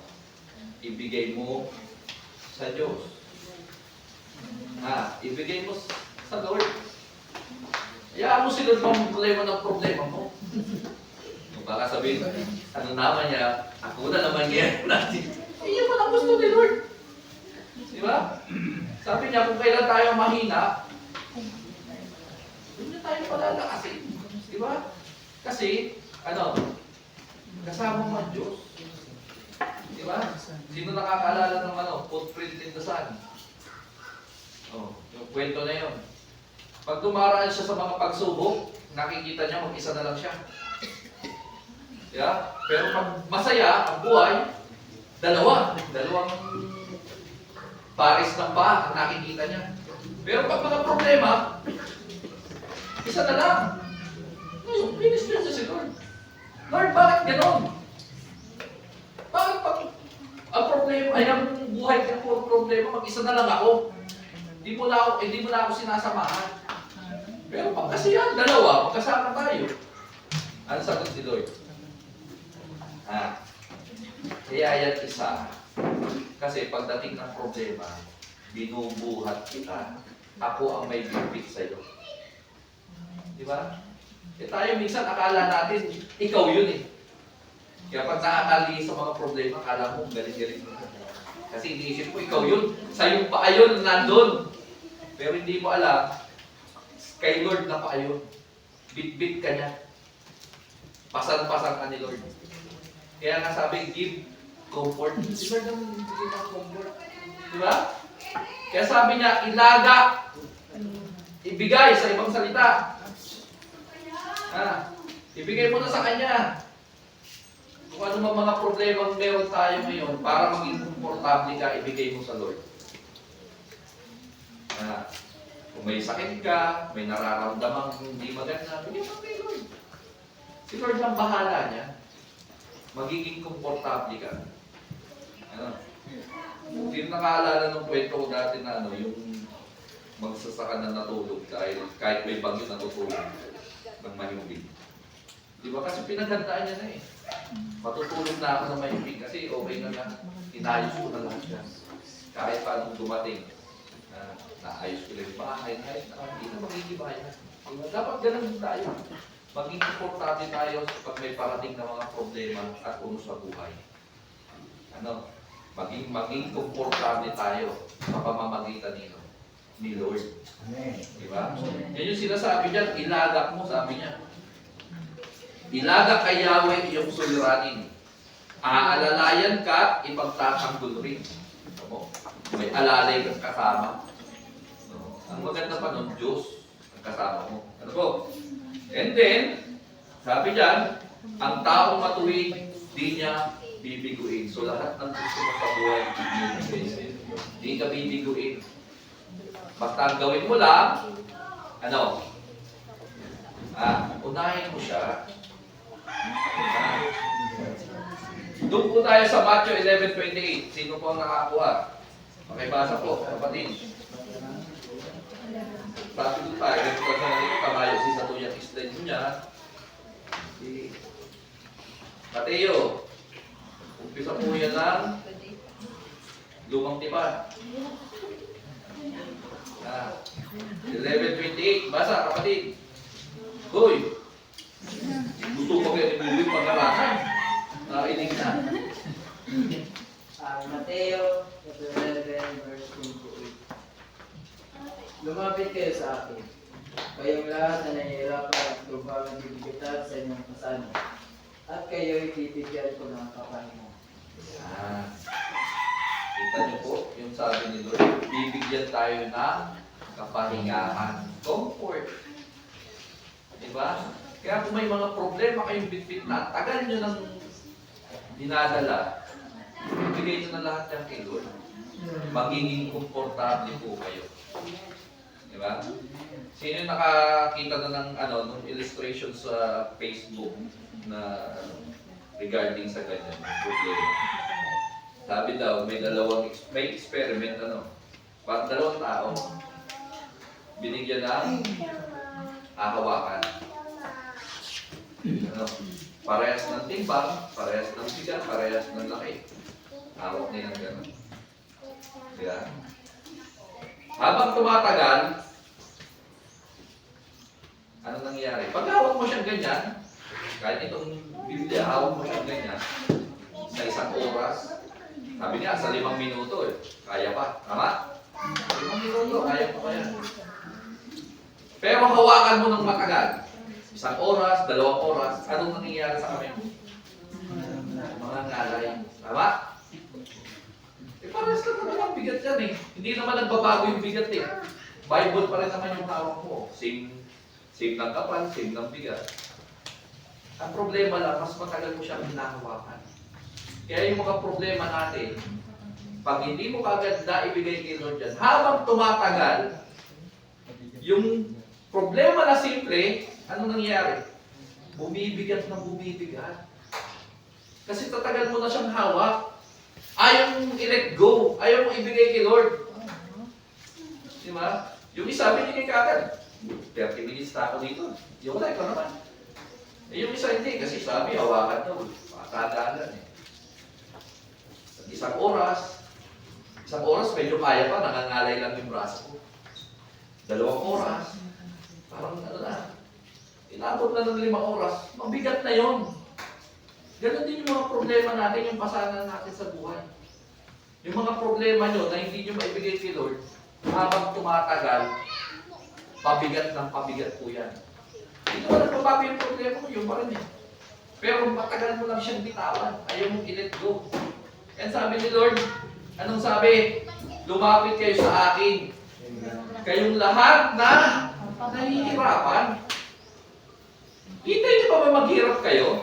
Ibigay mo sa Diyos. Ibigay mo sa Lord. Hayaan mo sila ng problema mo. Baka sabihin, ano naman niya, ako na naman yan natin. Iyan mo na gusto ni Lord. Di ba? Sabi niya, kung kailan tayo mahina, doon na tayo palalakasin. Di ba? Kasi, kasama mo ang Diyos. Di ba? Sino nakakaalala ng footprint in the sun? Yung kwento na yun. Pag dumaraan siya sa mga pagsubok, nakikita niya mag-isa na lang siya. Yeah? Pero pag masaya ang buhay, dalawang pares ng paa ang nakikita niya. Pero pag mga problema, isa na lang. Minister siya si Lord. Lord, bakit ganon? Bakit pag ang problema, ay ang buhay ko puro problema, mag-isa na lang ako. Hindi mo na ako sinasamahan. Pero pag kasi yan, dalawa, magkasama tayo. Ano sagot ni Lord? Kaya yan isa. Kasi pagdating ng problema, binubuhat kita. Ako ang may bibig sa'yo. Di ba? Tayo minsan akala natin, ikaw yun eh. Kaya pag nakakali sa mga problema, akala mo galing-galing mo. Kasi iniisip mo, ikaw yun. Sa'yo pa ayon, nandun. Pero hindi mo alam, kay Lord na pa ayon. Bit-bit ka niya. Pasan-pasan ka ni Lord. Kaya nga sabi, give comfort. Si Lord naman hindi ng comfort. Di ba? Kaya sabi niya, ilaga. Ibigay sa ibang salita. Ibigay mo na sa Kanya. Kung ano mga problema meron tayo ngayon, para maging komportable ka, ibigay mo sa Lord. Kung may sakit ka, may nararamdaman hindi maganda, bigay mo kay Lord. Si Lord lang bahala niya. Magiging komportable ka. Sino nakaalala ng kwento ko dati na yung magsasaka na natulog kahit may bagyo na tutulog ng mahimbing. Di ba? Kasi pinaghandaan niya na eh. Matutulog na ako ng mahimbing kasi okay na lang. Inayos ko na lahat yan. Kahit paano dumating, naayos ko lang yung bahay, kahit na hindi na magigibayan. Diba? Dapat ganun din tayo. Maging komportable tayo pag may parating na mga problema at uno sa buhay. Maging komportable tayo sa pamamagitan ni Lord. Diba? Yan yung sinasabi dyan, ilagak mo, sabi niya. Ilagak kay Yahweh iyong suliranin. Aalalayan ka, ipagtatanggol rin. May alalay kang kasama. Ang maganda pa nun, Diyos ang kasama mo. Ano po? And then, sabi dyan, ang taong matuwid, di niya bibiguin. So lahat ng gusto mo sa buhay, di ka bibiguin. Basta ang gawin mo lang, unahin mo siya. Doon po tayo sa Matthew 11:28. Sino po ang nakakuha? Makibasa po, kapatid. Sabi ko tayo, ito na dito, kamayo si Satuyang slide niya. Si Mateo. Umpisa po yan ng lumang tipan. 11:28. Basa, kapatid. Hoy! Gusto ko kayo ibuwi pag-arasan. Nainig na. Mateo 11 verse 28. Lumapit kayo sa akin, kayong lahat na nahihirapan at lubang nabibigitan sa inyong kasama, at kayo'y bibigyan ko ng kapahinga. Kita niyo po, yung sabi ni Lord, bibigyan tayo ng kapahingahan. Comfort. Diba? Kaya kung may mga problema kayong bitbit na, tagal nyo nang dinadala, ibigay nyo na lahat yan kay Lord. Magiging komportable po kayo. Di ba? Sino yung nakakita na ng nung illustration sa Facebook na regarding sa ganyan problema? Sabi daw, may experiment dalawang tao binigyan ng hahawakan. Parehas ng timbang, parehas ng bigat, parehas ng laki. Hawak niya ng gano'n. Diba? Habang tumatagal, ano nangyayari? Pag hawak mo siyang ganyan, kahit itong Biblia, hawak mo siyang ganyan, sa isang oras, sabi niya, sa 5 minuto kaya pa. Tama? 5 minuto, kaya pa yan. Pero hawakan mo ng matagal. 1 oras, 2 oras, anong nangyayari sa kamay mo? Mga ngalay. Tama? Parehas lang naman ang bigat yan Hindi naman nagbabago yung bigat Bible pa rin naman yung hawak mo. Same ng kapal, same ng bigat. Ang problema lang, mas matagal mo siyang hinahawakan. Kaya yung mga problema natin, pag hindi mo kagad na ibigay kay Lord yan, habang tumatagal, yung problema na simple, anong nangyayari? Bumibigat na bumibigat. Kasi tatagal mo na siyang hawak. Ayaw mong i-let go. Ayaw mong ibigay kay Lord. Di ba? Yung isa, binigay ka agad. 30 minutes na ako dito. Yung wala, ikaw naman. Yung isa hindi, kasi sabi, hawakan daw. Matagalan Isang oras, medyo kaya pa, nangangalay lang yung braso ko. 2 oras, parang inabot na ng 5 oras, mabigat na yon. Ganon din yung mga problema natin, yung pasanan natin sa buhay. Yung mga problema nyo na hindi nyo maibigay kay Lord, habang tumatagal, pabigat ng pabigat po yan. Hindi mo nagbabago yung problema mo, yun pa rin Pero matagal mo lang siyang bitawan, ayaw mong i-let go. And sabi ni Lord, anong sabi? Lumapit kayo sa akin. Kayong lahat na nahihirapan. Hintay niyo pa ba maghirap kayo?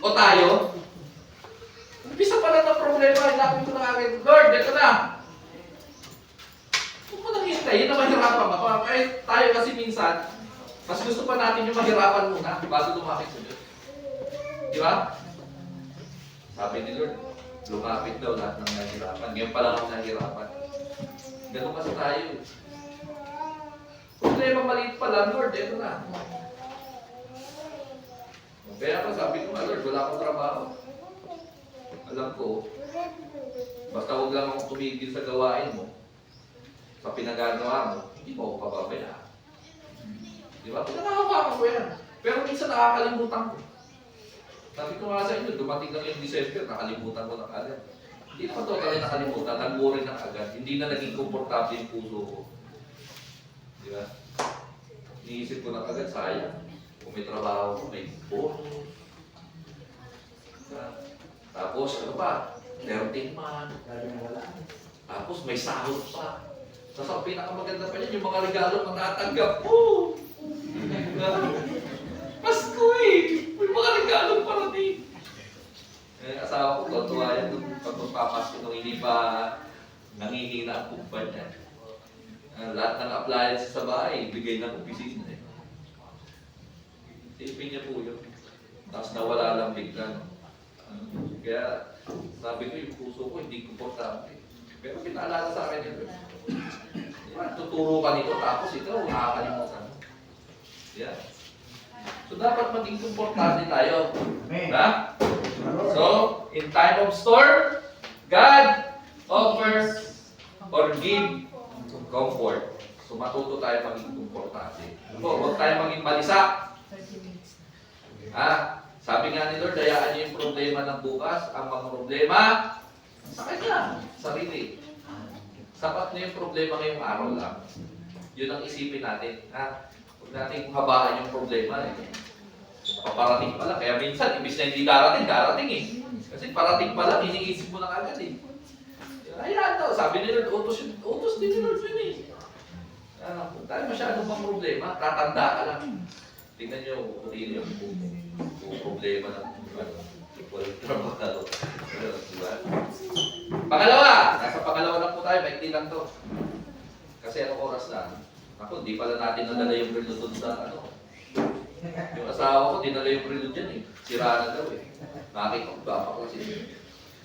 O tayo? Umpisa pa lang ng problema, ilapit ko na akin, Lord, ito na. Huwag mo nang hintayin na mahirapan ka. Kahit tayo kasi minsan, mas gusto pa natin yung mahirapan muna bago lumapit sa Diyos. Di ba? Sabi ni Lord, lumapit daw lahat ng nahihirapan. Ngayon pa lang ako nahihirapan. Ganun kasi tayo. Problema maliit pa lang, Lord, ito na. Kaya ako sabi ko, Lord, wala akong trabaho. Alam ko, basta huwag lang akong tumigil sa gawain mo, sa pinagagawa mo, hindi mo ako pababayaan. Di ba? Pinakahawakan ko yan. Pero minsan nakakalimutan ko. Sabi ko nga sa inyo, dumating na yung December, nakalimutan ko na agad. Hindi naman totally nakalimutan, nag-worry na agad. Hindi na naging komportable yung puso ko. Di ba? Iniisip ko na agad, sayang. Kung may trabaho ko, may bonus. Tapos, ano pa? 13 month. Tapos, may sahod pa. Tapos, ang pinakamaganda pa yan, yung mga regalo matatanggap. Oh! Pasko may mga regalo parating. Asawa ko, tuwa yan pag magpapasko nung hindi pa nangihina ang kumpanya niya. Lahat ng appliances sa bahay, bigay ng opisina Tipin niya po yun. Tapos nawala lang bigla. Kaya sabi ko yung puso ko hindi komportable. Pero pinaalala sa akin yun. Tuturo ka nito tapos ikaw nakakalimutan mo. Yeah. So dapat maging komportable tayo. Ha? So, in time of storm, God offers or give comfort. So matuto tayo maging komportable. Huwag tayo maging balisa. Sabi nga ni Lord, dayaan niyo yung problema ng bukas, ang mga problema sa kanya, sarili. Sapat na yung problema ngayong araw lang. Yun ang isipin natin. Huwag natin habaan yung problema. Paparating pa lang. Kaya minsan, ibig na hindi darating Kasi parating pa lang, iniisip mo na agad Ayan daw, sabi ni Lord, utos din ni Lord yun Kung tayo masyadong pang problema, tatanda ka lang. Tingnan nyo, kutin yung problema ng walang trabaho. Diba? Pangalawa, nasa pangalawa na po tayo, maikli lang to. Kasi anong oras na? Ako, di pala natin nadala yung relo doon sa ano. Yung asawa ko, dinala yung relo dyan eh. Sira na daw eh. Nakakita ko, baka ko kasi.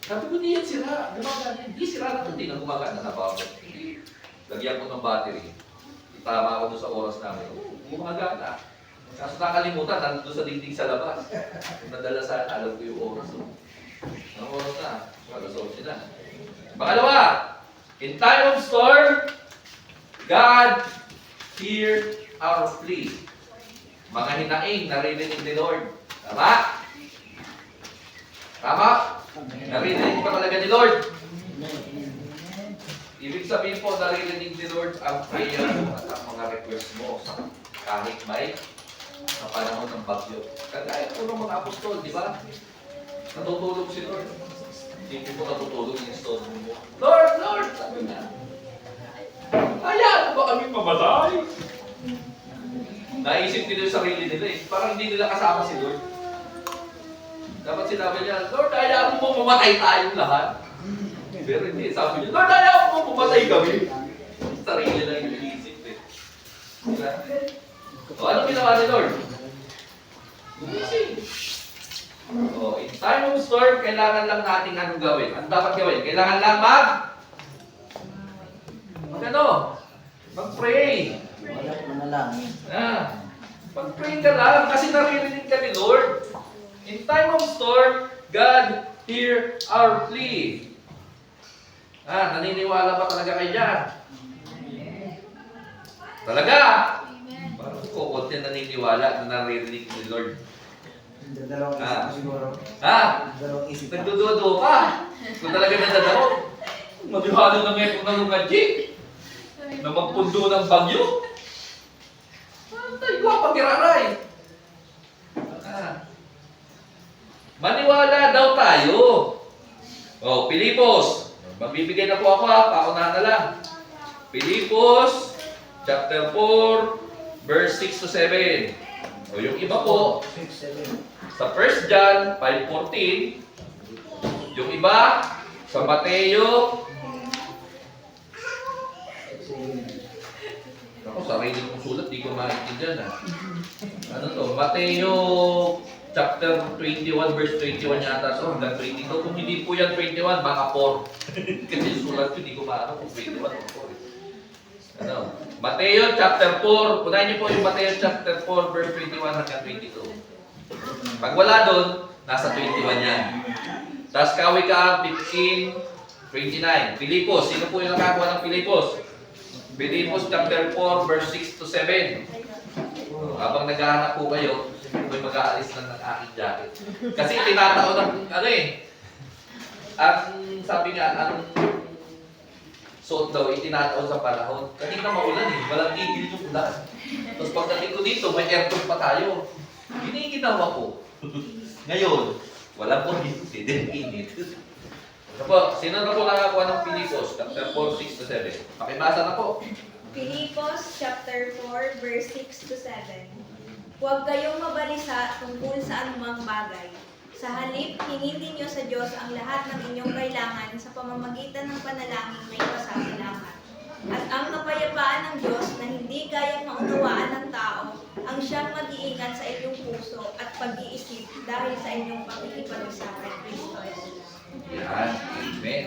Sabi ko, di yan sira. Gumagana. Hindi sira na ito. Hindi na gumagana. Napapot. Lagyan ko ng battery. Itama ako doon sa oras namin. Gumagana. Kaso nakalimutan, nandun sa dingding sa labas. Kung nadala sa alam ko yung oras. Ang oras na. Alas 11 na. Pangalawa, in time of storm, God hear our plea. Mga hinaing, naririnig ni Lord. Tama? Tama? Naririnig pa talaga ni Lord. Ibig sabihin po, naririnig ni Lord ang prayer mo at ang mga request mo kahit may sa panahon ng bagyo. Kagaya po ng mga apostol, di ba? Natutulog si Lord. Hindi po natutulog yung storm mo. Lord! Lord! Sabi niya. Hayaan mo ba kami mamatay? Naisip nila yung sarili nila eh. Parang hindi nila kasama si Lord. Dapat sinabi niya, Lord, hayaan mo mamatay tayong lahat. Pero hindi, sabi niya, Lord, hayaan mo mamatay kami. Sarili lang yung iisip eh. Diba? O, ano ginawa ni Lord? Gumising. O, in time of storm, kailangan lang natin anong gawin. Ano dapat gawin? Kailangan lang mag-pray. Wala manalangin. Mag-pray ka lang kasi naririnig ka ni Lord. In time of storm, God hear our plea. Naniniwala ba talaga kayo dyan? Talaga? Parang ko, konti naniniwala na naririnig ni Lord. Dalawang isip siguro. Dalawang isip pa. Nagdududo pa. Kung talaga nadadalo. Madihalo na ngayon kung nanungadjik. Na magpundo ng bagyo. Tayo ko pag-iraray. Maniwala daw tayo. Pilipos. Magbibigay na po ako paunahan na lang. Pilipos, chapter 4, verse 6 to 7. Yung iba po, 6, 7. sa 1 John 5:14, yung iba, sa Mateo, ako, sarili kong sulat, di ko maintindihan Ano to? Mateo chapter 21, verse 21 yata so hanggang 22. Kung hindi po yan 21, baka 4. Kasi sulat ko, di ko maano kung 21 o 4. Ano? Mateo chapter 4, unahin niyo po yung Mateo chapter 4, verse 21 hanggang 22. Pag wala doon, nasa 21 yan. Tapos Kawi ka 15, 29. Pilipos, sino po yung nakakuha ng Pilipos? Pilipos chapter 4, verse 6 to 7. Habang naghahanap po kayo, may mag-aalis lang ng aking jacket. Kasi tinataon ng, ang sabi nga, ang suot daw, itinataon sa panahon. Kanina maulan walang tigil yung ulan. Tapos pagdating ko dito, may aircon pa tayo. Yun yung ginawa ko. Ngayon, walang kuryente, din init. Ano po, sino na po nakakuha ng Pilipos? Chapter 4, 6 to 7. Pakibasa na po. Pilipos chapter 4 verse 6 to 7. Huwag kayong mabalisa tungkol sa anumang bagay. Sa halip, hingin ninyo sa Diyos ang lahat ng inyong kailangan sa pamamagitan ng panalangin may pasasalamat. At ang kapayapaan ng Diyos na hindi kayang maunawaan ng tao, ang siyang mag-iingat sa inyong puso at pag-iisip dahil sa inyong pakikipag-isa kay Kristo Jesus. Yan. Amen.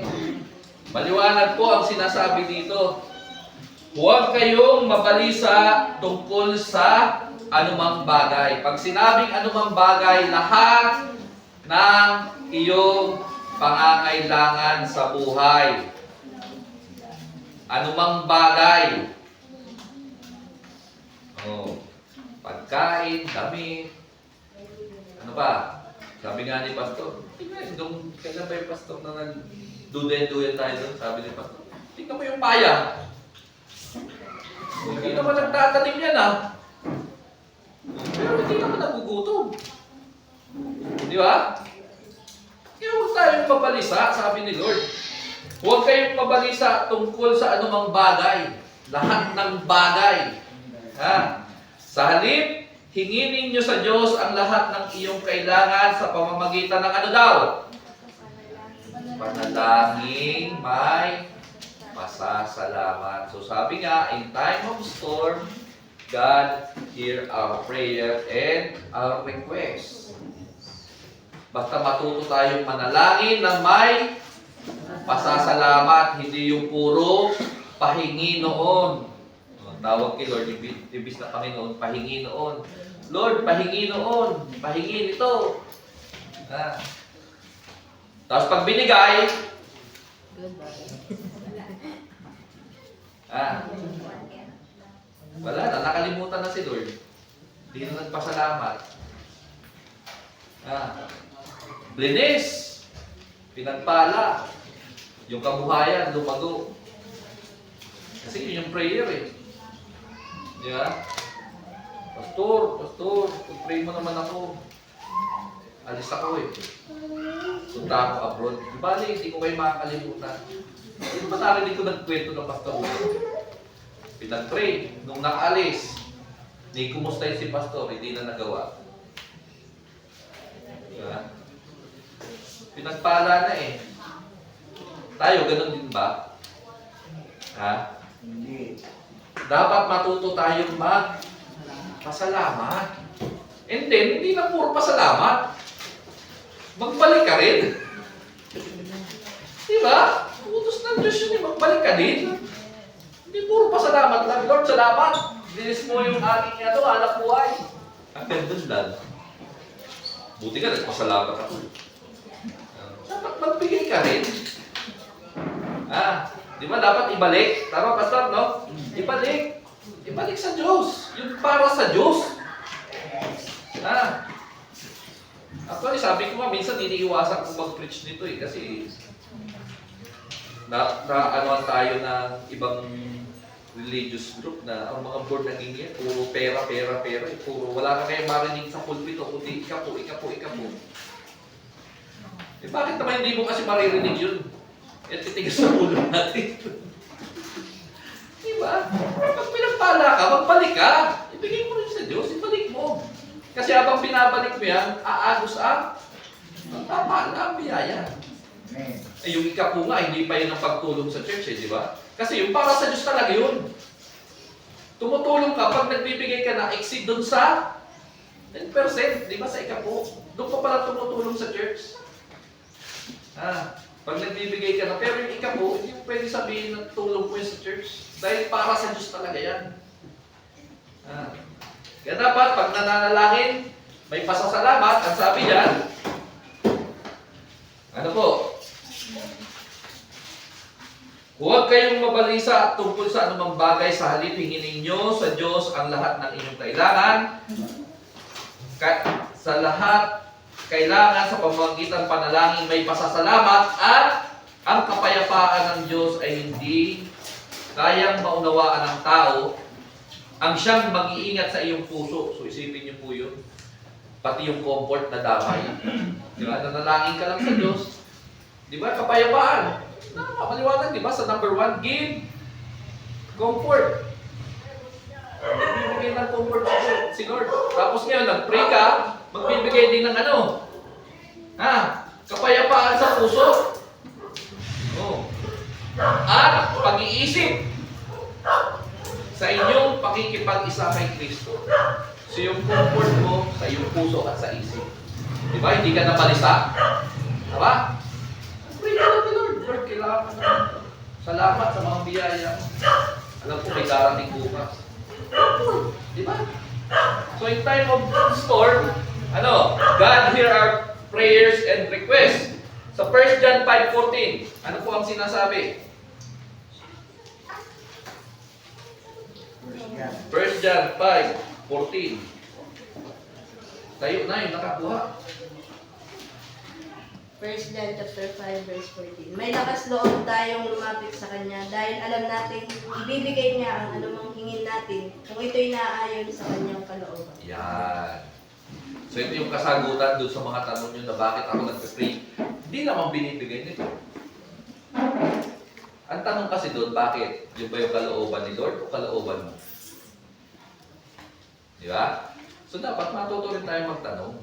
Maliwanag po ang sinasabi dito. Huwag kayong mabalisa tungkol sa anumang bagay. Pag sinabing anumang bagay, lahat ng iyong pangangailangan sa buhay. Anumang bagay. Pagkain, damit. Ano ba? Sabi nga ni Pastor, tingnan, kailan ba yung Pastor na nag-duyan tayo doon? Sabi ni Pastor, tingnan mo yung paya. Hindi naman nagtatanim yan Pero hindi naman nagugutom. Di ba? Kaya huwag tayong mabalisa, sabi ni Lord. Huwag kayong mabalisa tungkol sa anumang bagay. Lahat ng bagay. Sa halip, hinginin niyo sa Diyos ang lahat ng iyong kailangan sa pamamagitan ng ano daw? Panalangin may pasasalamat. So sabi nga, in time of storm, God hear our prayer and our request. Basta matuto tayong manalangin na may pasasalamat, hindi yung puro pahingi noon. Tawag kay Lord, ibis na kami noon, pahingi noon. Lord, pahingi noon, pahingi nito. Tapos pag binigay, wala na, nakalimutan na si Lord. Hindi na nagpasalamat. Blinis, pinagpala, yung kabuhayan, lumago. Kasi yun yung prayer eh. Di ba? Pastor, pag-pray mo naman ako. Alis ako eh. Punta ako abroad. Di ba, hindi ko kayo makakalimutan. Hindi ba narinig ko nagkwento ng pastor mo? Pinag-pray. Nung nakaalis, hindi kumusta si pastor, hindi na nagawa. Diba? Pinagpala na eh. Tayo, ganun din ba? Ha? Hindi. Dapat matuto tayong magpasalamat. And then, hindi na puro pasalamat. Magbalik ka rin. Diba? Utos ng Diyos yun eh, magbalik ka din. Hindi puro pasalamat lang. Lord, salamat. Dinis mo yung aking anak buhay. Hanggang doon lang. Buti ka, nagpasalamat ako. Dapat magbigay ka rin. Di ba dapat ibalik? Tama, Pastor, no? Ibalik. Ibalik sa Diyos. Yung para sa Diyos. Actually, sabi ko nga, minsan iniiwasan kong mag-preach nito eh. Kasi na-anuan tayo ng ibang religious group na ang mga board naging yan, puro pera. Puro wala ka kayo marinig sa pulpito, kundi ika po. Eh bakit naman hindi mo kasi maririnig yun? Eh titigas sa ulo natin. Diba? Pag pinagpala ka, magbalik ka. Ibigay mo rin sa Diyos, ibalik mo. Kasi habang binabalik mo yan, aagos ang magpapala ang biyaya. Eh yung ika po nga, hindi pa yun ang pagtulong sa church eh, di ba? Kasi yung para sa Diyos talaga yun. Tumutulong ka pag nagbibigay ka na exceed dun sa 10%, di ba sa ika po? Doon pa pala tumutulong sa church. Pag nagbibigay ka na, pero yung ika po, hindi mo pwede sabihin na tulong mo yun sa church. Dahil para sa Diyos talaga yan. Kaya dapat, pag nananalangin, may pasasalamat, ang sabi yan, ano po? Huwag kayong mabalisa tungkol sa anumang bagay, sa halip hingin ninyo sa Diyos ang lahat ng inyong kailangan. Sa lahat kailangan sa pamamagitan panalangin may pasasalamat at ang kapayapaan ng Diyos ay hindi kayang maunawaan ng tao ang siyang mag-iingat sa iyong puso. So isipin niyo po yun. Pati yung comfort na damay. Di ba? Nanalangin ka lang sa Diyos. Di ba? Kapayapaan. Maliwanag, di ba? Sa number 1, give comfort. Magbibigay ng comfort si Lord. Tapos ngayon, nag-pray ka, magbibigay din ng ano? Kapayapaan sa puso. At pag-iisip sa inyong pakikipag-isa kay Kristo. So yung comfort mo sa iyong puso at sa isip. Di ba? Hindi ka nabalisa. Diba? Pray ka lang, Lord. Lord, kailangan ka. Salamat sa mga biyaya. Alam ko may darating bukas. Di ba? So in time of storm, God hear our prayers and requests. Sa 1 John 5:14, ano po ang sinasabi? 1 John 5:14. Tayo na yung nakakuha. 1 John chapter 5 verse 14. May lakas loob tayong lumapit sa Kanya dahil alam natin ibibigay niya ang anumang hingin natin kung ito'y naaayon sa Kanyang kalooban. Yan. So ito yung kasagutan doon sa mga tanong nyo na bakit ako nagpe-pray. Hindi naman binibigay nito. Ang tanong kasi doon, bakit? Yung ba yung kalooban ni Lord o kalooban mo? Di ba? So dapat matuto rin tayo magtanong.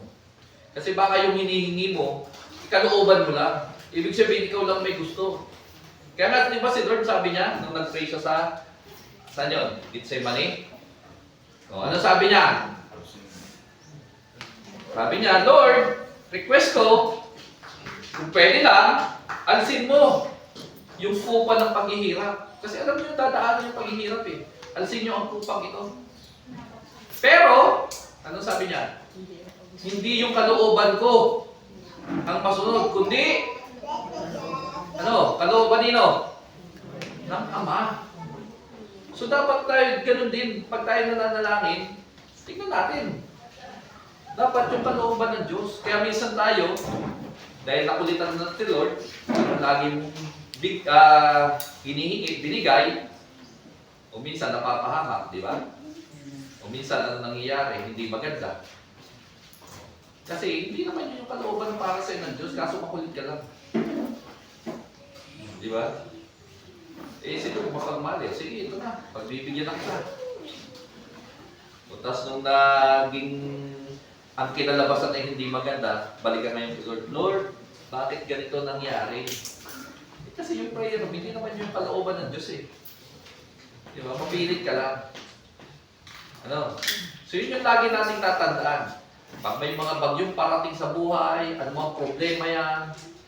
Kasi baka yung hinihingi mo, kalooban mo lang. Ibig sabihin, ikaw lang may gusto. Kaya nga, di ba si Lord sabi niya, nung nag-pray siya saan yun? Gethsemane? O, ano sabi niya? Sabi niya, Lord, request ko, kung pwede lang, alisin mo yung kupa ng paghihirap. Kasi alam niyo, dadaanan yung paghihirap eh. Alisin niyo ang kupang ito. Pero, ano sabi niya? Hindi yung kalooban ko ang masunod, kundi kalooban nino? Ng Ama. So dapat tayo, ganun din, pag tayo nananalangin, tingnan natin. Dapat yung kalooban ng Diyos. Kaya minsan tayo, dahil nakulitan na natin, Lord, laging hinihingi, binigay, o minsan napapahamak, di ba? O minsan ano nangyayari, hindi maganda. Kasi hindi naman yun yung kalooban para sa'yo ng Diyos, kaso makulit ka lang. Di ba? Sino kumapagmali? Sige, ito na. Pagbibigyan na kita. Tapos nung naging ang kinalabasan ay hindi maganda, balikan ngayon kay Lord. Lord, bakit ganito nangyari? Kasi yung prayer, hindi naman yung kalooban ng Diyos eh. Di ba? Mapilit ka lang. So yun yung lagi nating tatandaan. Pag may mga bagyong parating sa buhay, ano mga problema yan,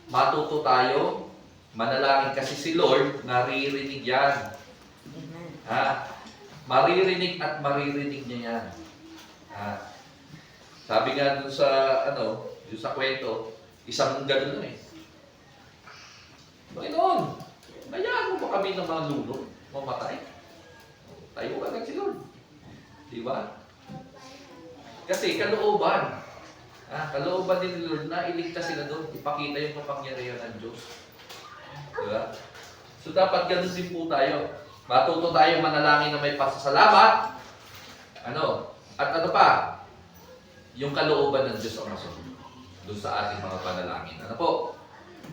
matuto tayo, manalangin kasi si Lord, naririnig yan. Ha? Maririnig at maririnig niya yan. Ha? Sabi nga dun sa, yung sa kwento, isang ganun eh. Panginoon, hayaan mo ba kami ng mga lulong, mamatay? Tayo agad si Lord. Diba? Kasi kalooban. Kalooban din ni Lord na iligtas sila doon. Ipakita yung kapangyarihan ng Diyos. Diba? So dapat ganun din po tayo. Matuto tayo manalangin na may pasasalamat. At ano pa? Yung kalooban ng Diyos ang masunod. Doon sa ating mga panalangin. Ano po?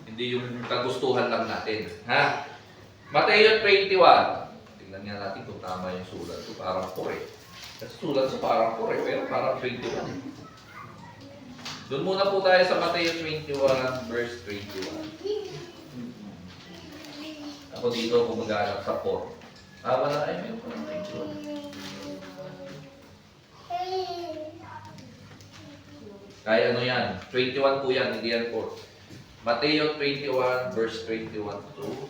Hindi yung kagustuhan lang natin. Ha? Mateo 21. Tingnan nga natin kung tama yung sulat. So, parang 4 eh. Kasi sulat sa parang 4 eh, pero parang 21 eh. Doon muna po tayo sa Mateo 21, verse 21. Ako dito gumagana sa 4. Wala ay meron pa ng 21. Kaya ano yan? 21 po yan, hindi yan 4. Mateo 21, verse 21 to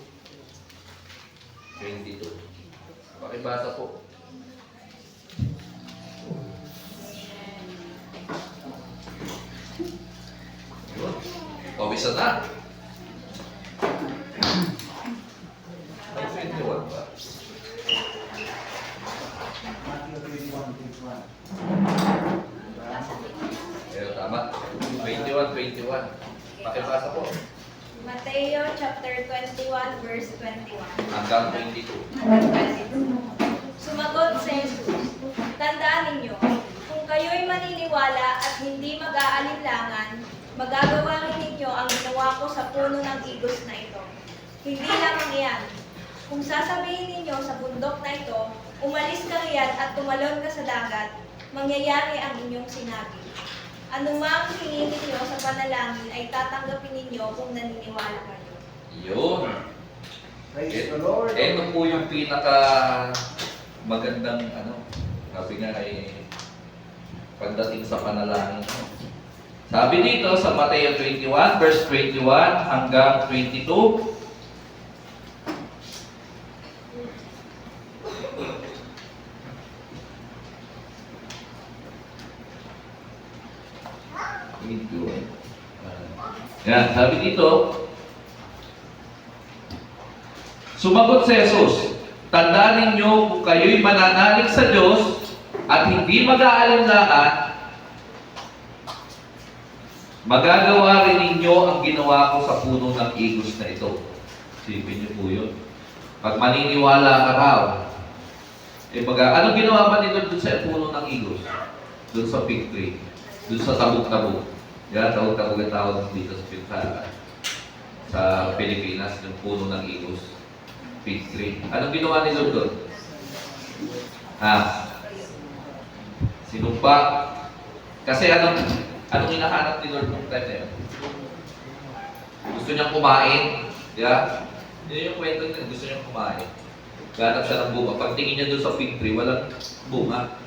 22. Pakibasa po. Yun. Pawisan na. May 21 ba? Pero tama. 21. Pakibasa po. Mateo chapter 21 verse 21. Hanggang 22. Sumagot si Jesus, tandaan ninyo, kung kayo'y maniniwala at hindi mag-aalinlangan, magagawa rin ninyo ang ginawa ko sa puno ng igos na ito. Hindi lamang iyan. Kung sasabihin ninyo sa bundok na ito, umalis ka riyan at tumalon ka sa dagat, mangyayari ang inyong sinabi. Anumang hingin ninyo sa panalangin ay tatanggapin ninyo kung naniniwala kayo. Yun. Praise the Lord. Ito po yung pinaka magandang sabi nga ay pagdating sa panalangin. Sabi dito sa Mateo 21, verse 21 hanggang 22. Yan, sabi dito, sumagot si Jesus, tandaan ninyo kung kayo'y mananalig sa Diyos at hindi mag-aalinlangan, magagawa rin ninyo ang ginawa ko sa puno ng igos na ito. Sipin niyo po yun. Pag maniniwala ka raw, anong ginawa ba nito dun sa puno ng igos? Dun sa fig tree, dun sa tabuk-tabuk. Yan, tabuk-tabuk ang tawag dito sa Pilipinas, yung puno ng igos. Fig tree. Anong ginawa ni Lord doon? Sinumpa. Kasi anong hinahanap ni Lord nung time na yun? Gusto niyang kumain. Yeah? Yun yung kwento niya. Gusto niyang kumain. Ganap siya ng bunga. Pagtingin niya doon sa fig tree, walang bunga.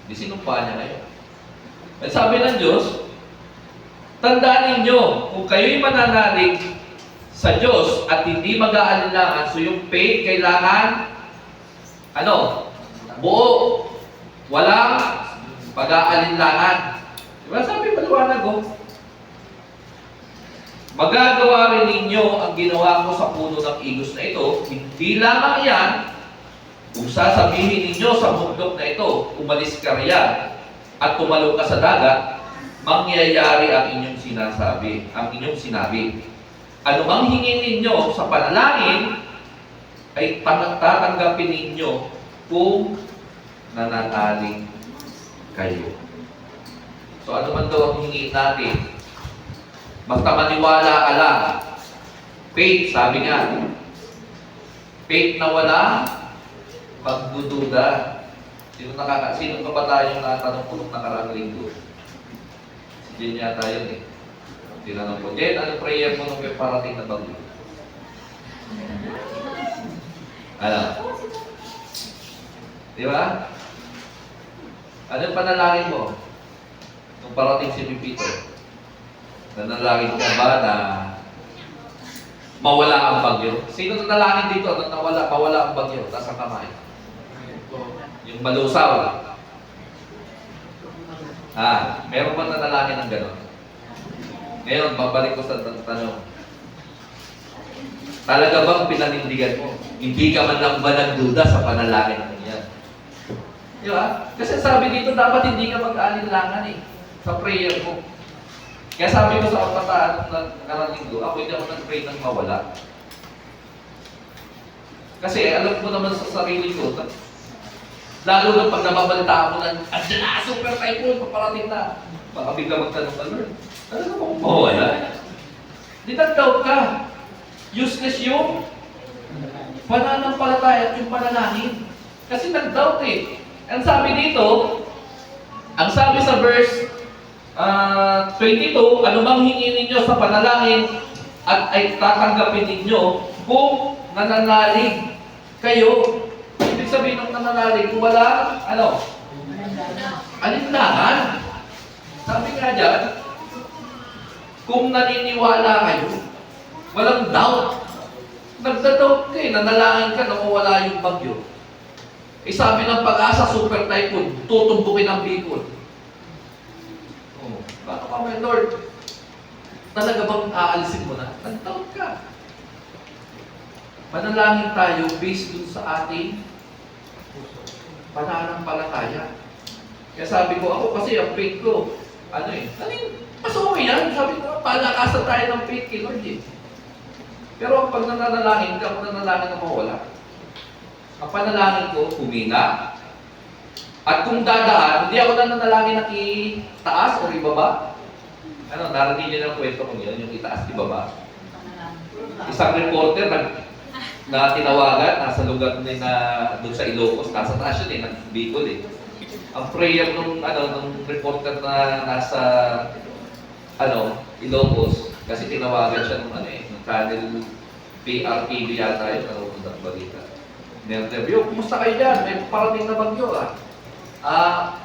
Di sinumpa niya ngayon. At sabi ng Diyos, tandaan ninyo, kung kayo'y mananalig sa Diyos at hindi mag-aalinlangan, so yung faith kailangan, buo. Walang pag-aalinlangan. Diba? Sabi maliwanag magagawa rin ninyo ang ginawa ko sa puno ng igos na ito. Hindi lamang yan, kung sasabihin ninyo sa bundok na ito, umalis ka riyan at tumalong ka sa dagat, mangyayari ang inyong sinasabi, ang inyong sinabi. Ano mang hingin ninyo sa panalangin, ay tatanggapin ninyo kung nananalig kayo. So ano man daw ang hingin natin? Basta maniwala ka lang. Faith, sabi nga. Faith na wala, pagdududa. Sino pa ba tayong natanong ko nung nakaraang linggo? Si Jen yata yun eh. Tinanong ko, Jen, ano prayer mo nung may parating na bagyo? Ano? Di ba? Anong panalangin mo? Nung parating si Pipito? Nanalangin ka ba na mawala ang bagyo? Sino nanalangin dito na mawala ang bagyo? Taas ang kamay. Yung malusaw. Meron ba nanalangin ng gano'n? Ngayon, babalik ko sa tanong. Talaga bang pinanindigan mo? Hindi ka man lang ba nagduda sa panalangin ng yan? Di ba? Kasi sabi dito, dapat hindi ka mag-alinlangan sa prayer mo. Kaya sabi ko sa kabataan ng karalinggo, ako hindi ako nag-pray ng mawala. Kasi alam ko naman sa sarili ko, lalo na pag nababalita ako na, andyan na, super typhoon, paparating na. Baka bigla magtanong ka, Lord, ano na kung mawala? Di nag-doubt ka. Useless yung pananampalataya at yung panalangin. Kasi nag-doubt eh. Ang sabi dito, ang sabi sa verse 22, ano mang hingin ninyo sa panalangin at ay tatanggapin ninyo kung nananalig kayo. Ibig sabihin ng nananalig, kung wala, alinlangan. Sabi nga dyan, kung naniniwala kayo, walang doubt. Nagda-doubt ka nanalangin ka na mawala yung bagyo. Sabi ng Pag-asa, super typhoon, tutumbukin ang Bicol. Baka ka, my Lord, talaga bang aalisin mo na? Nag-doubt ka. Manalangin tayo based dun sa ating pananampalataya. Kaya sabi ko, ako kasi ang faith ko, mas okay yan. Sabi ko, palakasan tayo ng faith kay Lord eh. Pero pag nananalangin ka, kung nananalangin na mawala, ang panalangin ko, humina. At kung dadaan, hindi ako nananalangin na itaas o ibaba. Narinig niyo ng kwento ko yun, yung itaas, ibaba. Isang reporter na tinawagan, nasa lugar na doon sa Ilocos, nasa taas yun nag-Bicol eh. Ang prayer nung reporter na nasa Ilocos, kasi tinawagan siya nung channel PRTV yata yun, nanonood ng balita. Interview, kumusta kayo dyan? May parating na bagyo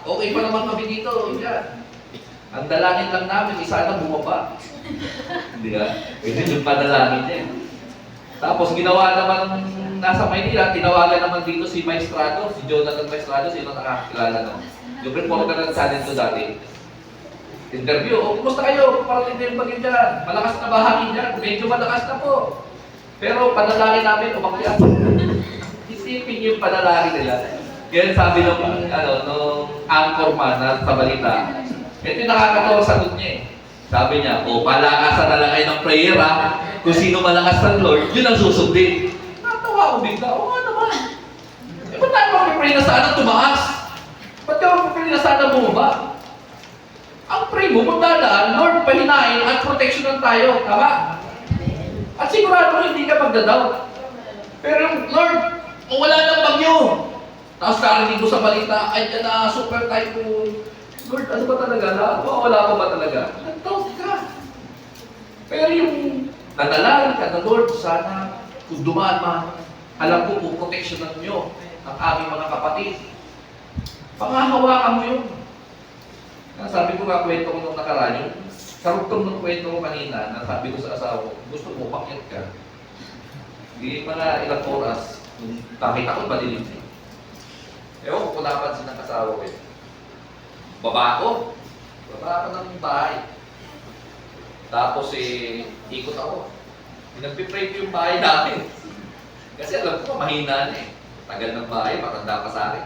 okay pa naman kami dito, yan. Ang dalangin lang namin, sana bumaba. Hindi ba? Ito yung panalangin niya. Tapos ginawa naman nasa Maynila, tinawagan naman dito si Maestrado, si Jonathan Maestrado, sino nakakilala no? Yung reporter ng channel to dati. Interview, kumusta kayo? Parating na yung bagyo dyan. Malakas na ba hangin dyan? Medyo malakas na po. Pero panalangin namin, umakyat. Isipin yung panalangin nila. Kaya sabi nung anchorman na sa balita, ito yung nakakatawa sagot niya eh. Sabi niya, palakasan na lang kayo ng prayer kung sino malakas ng Lord, yun ang susundin. Natawa ako bigla, nga naman. Ba't tayo mag-pray na sana tumaas? Ba't ka mag-pray na sana bumaba? Ang pray mo, magdadaan, Lord, pahinain at proteksyonan tayo, tama? At sigurado hindi ka magdadaw. Pero yung Lord, kung wala ng bagyo, tapos karinig mo sa balita, ay na super typhoon. Lord, ano ba talaga? Wala pa ba talaga? Nag-doubt ka. Pero yung Nanalangin ka na, Lord, sana kung dumaan man, alam ko po, proteksyonan nyo ang aming mga kapatid. Pangahawakan mo yun. Sabi ko nga, kwento ko nung nakaraan, yung karugtong ng kwento ko kanina, na sabi ko sa asawa ko, gusto mo, pakyat ka. Hindi pa na ilang oras, nung nakita ko, madilim na. Ewan ko kung napansin ng asawa ko yun. Baba ako ng bahay. Tapos ikot ako. Pinagpipray ko yung bahay natin. Kasi alam ko, mahina na eh. Tagal ng bahay, matanda pa sa akin.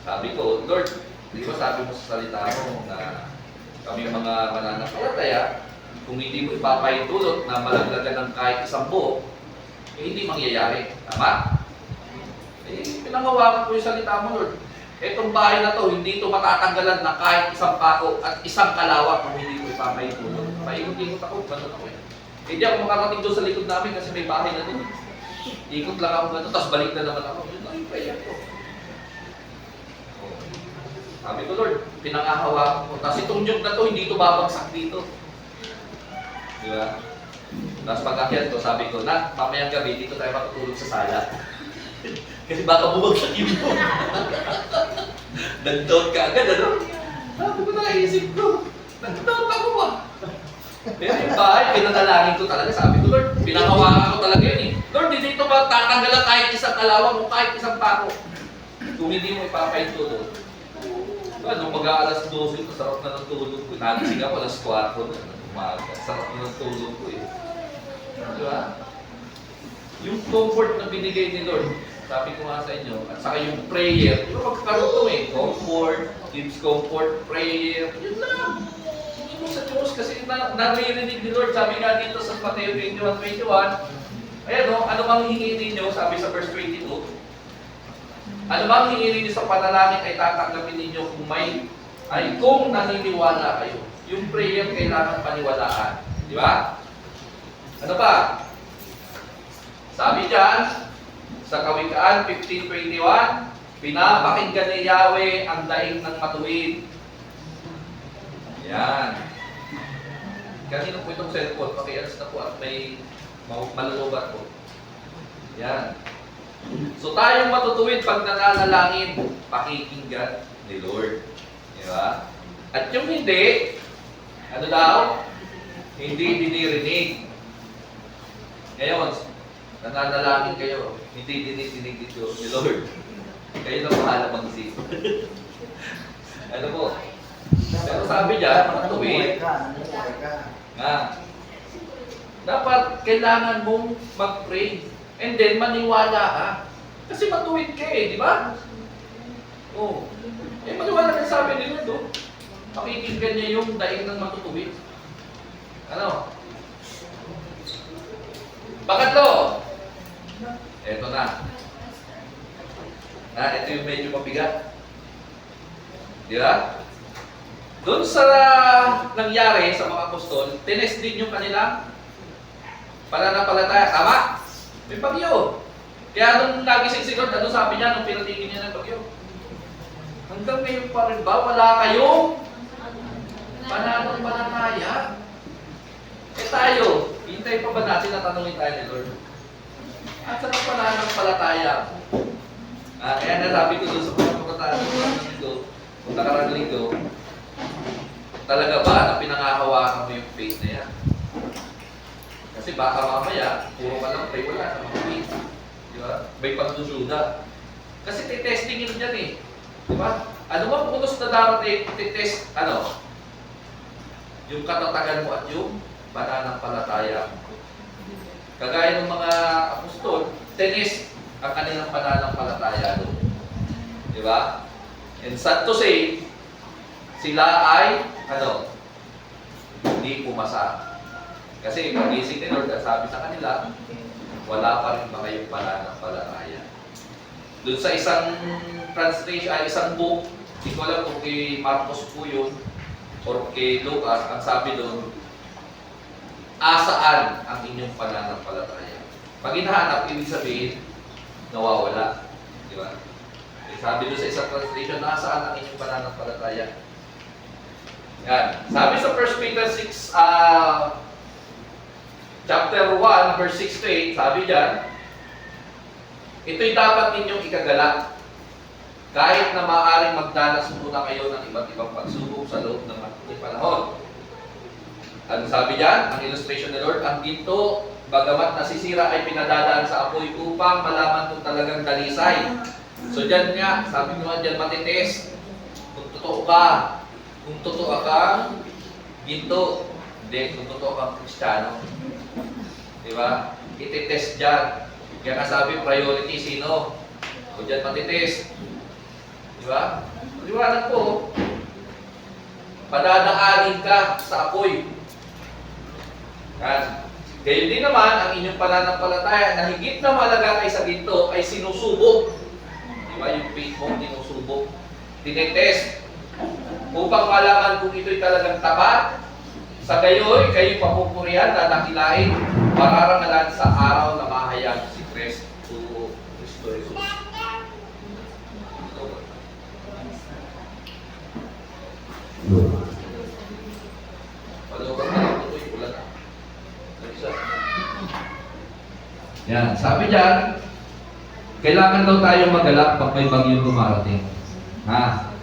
Sabi ko, Lord, di ba sabi mo sa salita mo na kami mga mananampalataya, kung hindi mo ipapahintulot na malaglagan ng kahit isang buo, hindi mangyayari. Tama? Pinangawakan ko yung salita mo, Lord. Etong bahay na to, hindi ito matatanggalan na kahit isang pako at isang kalawak kung hindi ko ipapahintulot. Paikot-ikot ako, gano'n ako eh. Hindi ako makarating doon sa likod namin kasi may bahay na doon. Ikot lang ako gano'n, tapos balik na naman ako. Yun lang yung prayer ko. Sabi ko, Lord, pinangahawakan ko. Tapos itong joke na to, hindi ito babagsak dito. Di ba? Tapos pag-akyat ko, sabi ko, na, pamayang gabi, dito tayo matutulog sa sala. Kasi baka bumagsak yung mo. Nag-down ka agad, ano? Sabi ko, naisip ko. Nag-down ako ba? Pero yung bahay, pinanalangin ko talaga. Sabi ko, Lord, pinangawakan ko talaga yun eh. Lord, hindi ito ba tatanggalan kahit isang kalawang o kahit isang pako? Kung hindi mo ipapahintulot. Nung mag-aalas 12, sarap na ng tulog ko. Nagising ako, alas 4 na umaga. Sarap na ng tulog ko eh. Di ba? Yung comfort na binigay ni Lord, sabi ko nga sa inyo, at saka yung prayer, di ba magkakaroon eh, comfort, gives comfort, prayer, yun lang. Hindi mo sa Diyos kasi naririnig ni Lord, sabi nga dito sa Mateo 21:21, ayan o, ano bang hingin ninyo, sabi sa verse 22, ano bang hingin ninyo sa panalangin ay tatanggapin ninyo kung naniniwala kayo. Yung prayer kailangan paniwalaan, di ba? Ano pa? Sabi dyan, sa Kawikaan 15:21, pinapakinggan ni Yahweh ang daing ng matuwid. Yan. Kanino po itong cellphone? Pakialas na po at may malulubat po. Yan. So tayong matutuwid pag nananalangin, pakikinggan ni Lord. Di ba? At yung hindi, ano daw? Hindi dinirinig. Ngayon, nananalangin kayo, hindi dinidinig dito ni Lord. Kayo na bahala mag-isip. Ano po? Pero sabi niya, matuwid. Nga. Dapat kailangan mong mag-pray. And then, maniwala ka. Kasi matuwid ka eh, di ba? Oo. Eh, maniwala ka sabi ni Lord, oh. Pakikinggan niya yung daing ng matutuwid. Ano? Pangatlo. Eto na. Ito yung medyo mabigat. Di ba? Doon sa nangyari sa mga apostol, tinest din yung kanilang pananampalataya. Tama? May bagyo. Kaya nung nagising si Lord, ano sabi niya nung pinatigin niya ng bagyo? Hanggang ngayon pa rin ba, wala kayong pananampalataya? Eh tayo, hintay pa ba natin na tanungin tayo ni Lord? At saan ang pananampalataya? Kaya nasabi ko doon sa pagkakataan ko, kung nakarang linggo, talaga ba na pinangahawakan mo yung faith na yan? Kasi baka mamaya, puro ka lang pray, wala namang faith. Di ba? May pagdududa. Kasi titestingin dyan eh. Di ba? Ano bang unos na darating, titest, yung katatagan mo at yung pananampalataya mo. Kagaya ng mga apostol, tennis ang kanilang pananampalataya doon. Di ba? And sad to say, sila ay, hindi pumasa. Kasi pagising ni Lord, sabi sa kanila, wala pa rin ba kayong pananampalataya? Doon sa isang translation, isang book, hindi ko alam kung kay Marcos po yun, or kay Lucas, ang sabi doon, asaan ang inyong pananampalataya? Pag hinahanap, ibig sabihin, nawawala. Di ba? Sabi doon sa isang translation, nasaan ang inyong pananampalataya? Yan. Sabi sa 1 Peter 6, chapter 1, verse 6 to 8, sabi dyan, ito'y dapat ninyong ikagalak. Kahit na maaaring magdanas muna kayo ng iba't ibang pagsubok sa loob ng ating panahon. Ano sabi dyan? Ang illustration ni Lord, ang ginto, bagamat nasisira ay pinadadaan sa apoy upang malaman kung talagang dalisay. So dyan nga, sabi ko nga dyan, matitest. Kung totoo ka, kung totoo kang ginto, hindi, kung totoo kang Kristiyano. Diba? Ititest dyan. Kaya kasabi, priority sino? O dyan matitest. Diba? Liwanag po. Padadaanin ka sa apoy. Yan. Gayon din naman, ang inyong pananampalataya na higit na malaga kaysa ginto ay sinusubok. Diba? Yung faith mo, sinusubok. Tinetest. Upang malaman kung ito'y talagang tapat. Sa gayoy, kayo papupurihan, dadakilain, pararangalan sa araw na mahayag si Kristo Jesus. Palukang na lang ito'y ulan. Yan, sabi dyan, kailangan daw tayo magalak pag may bagyong dumarating. Ha?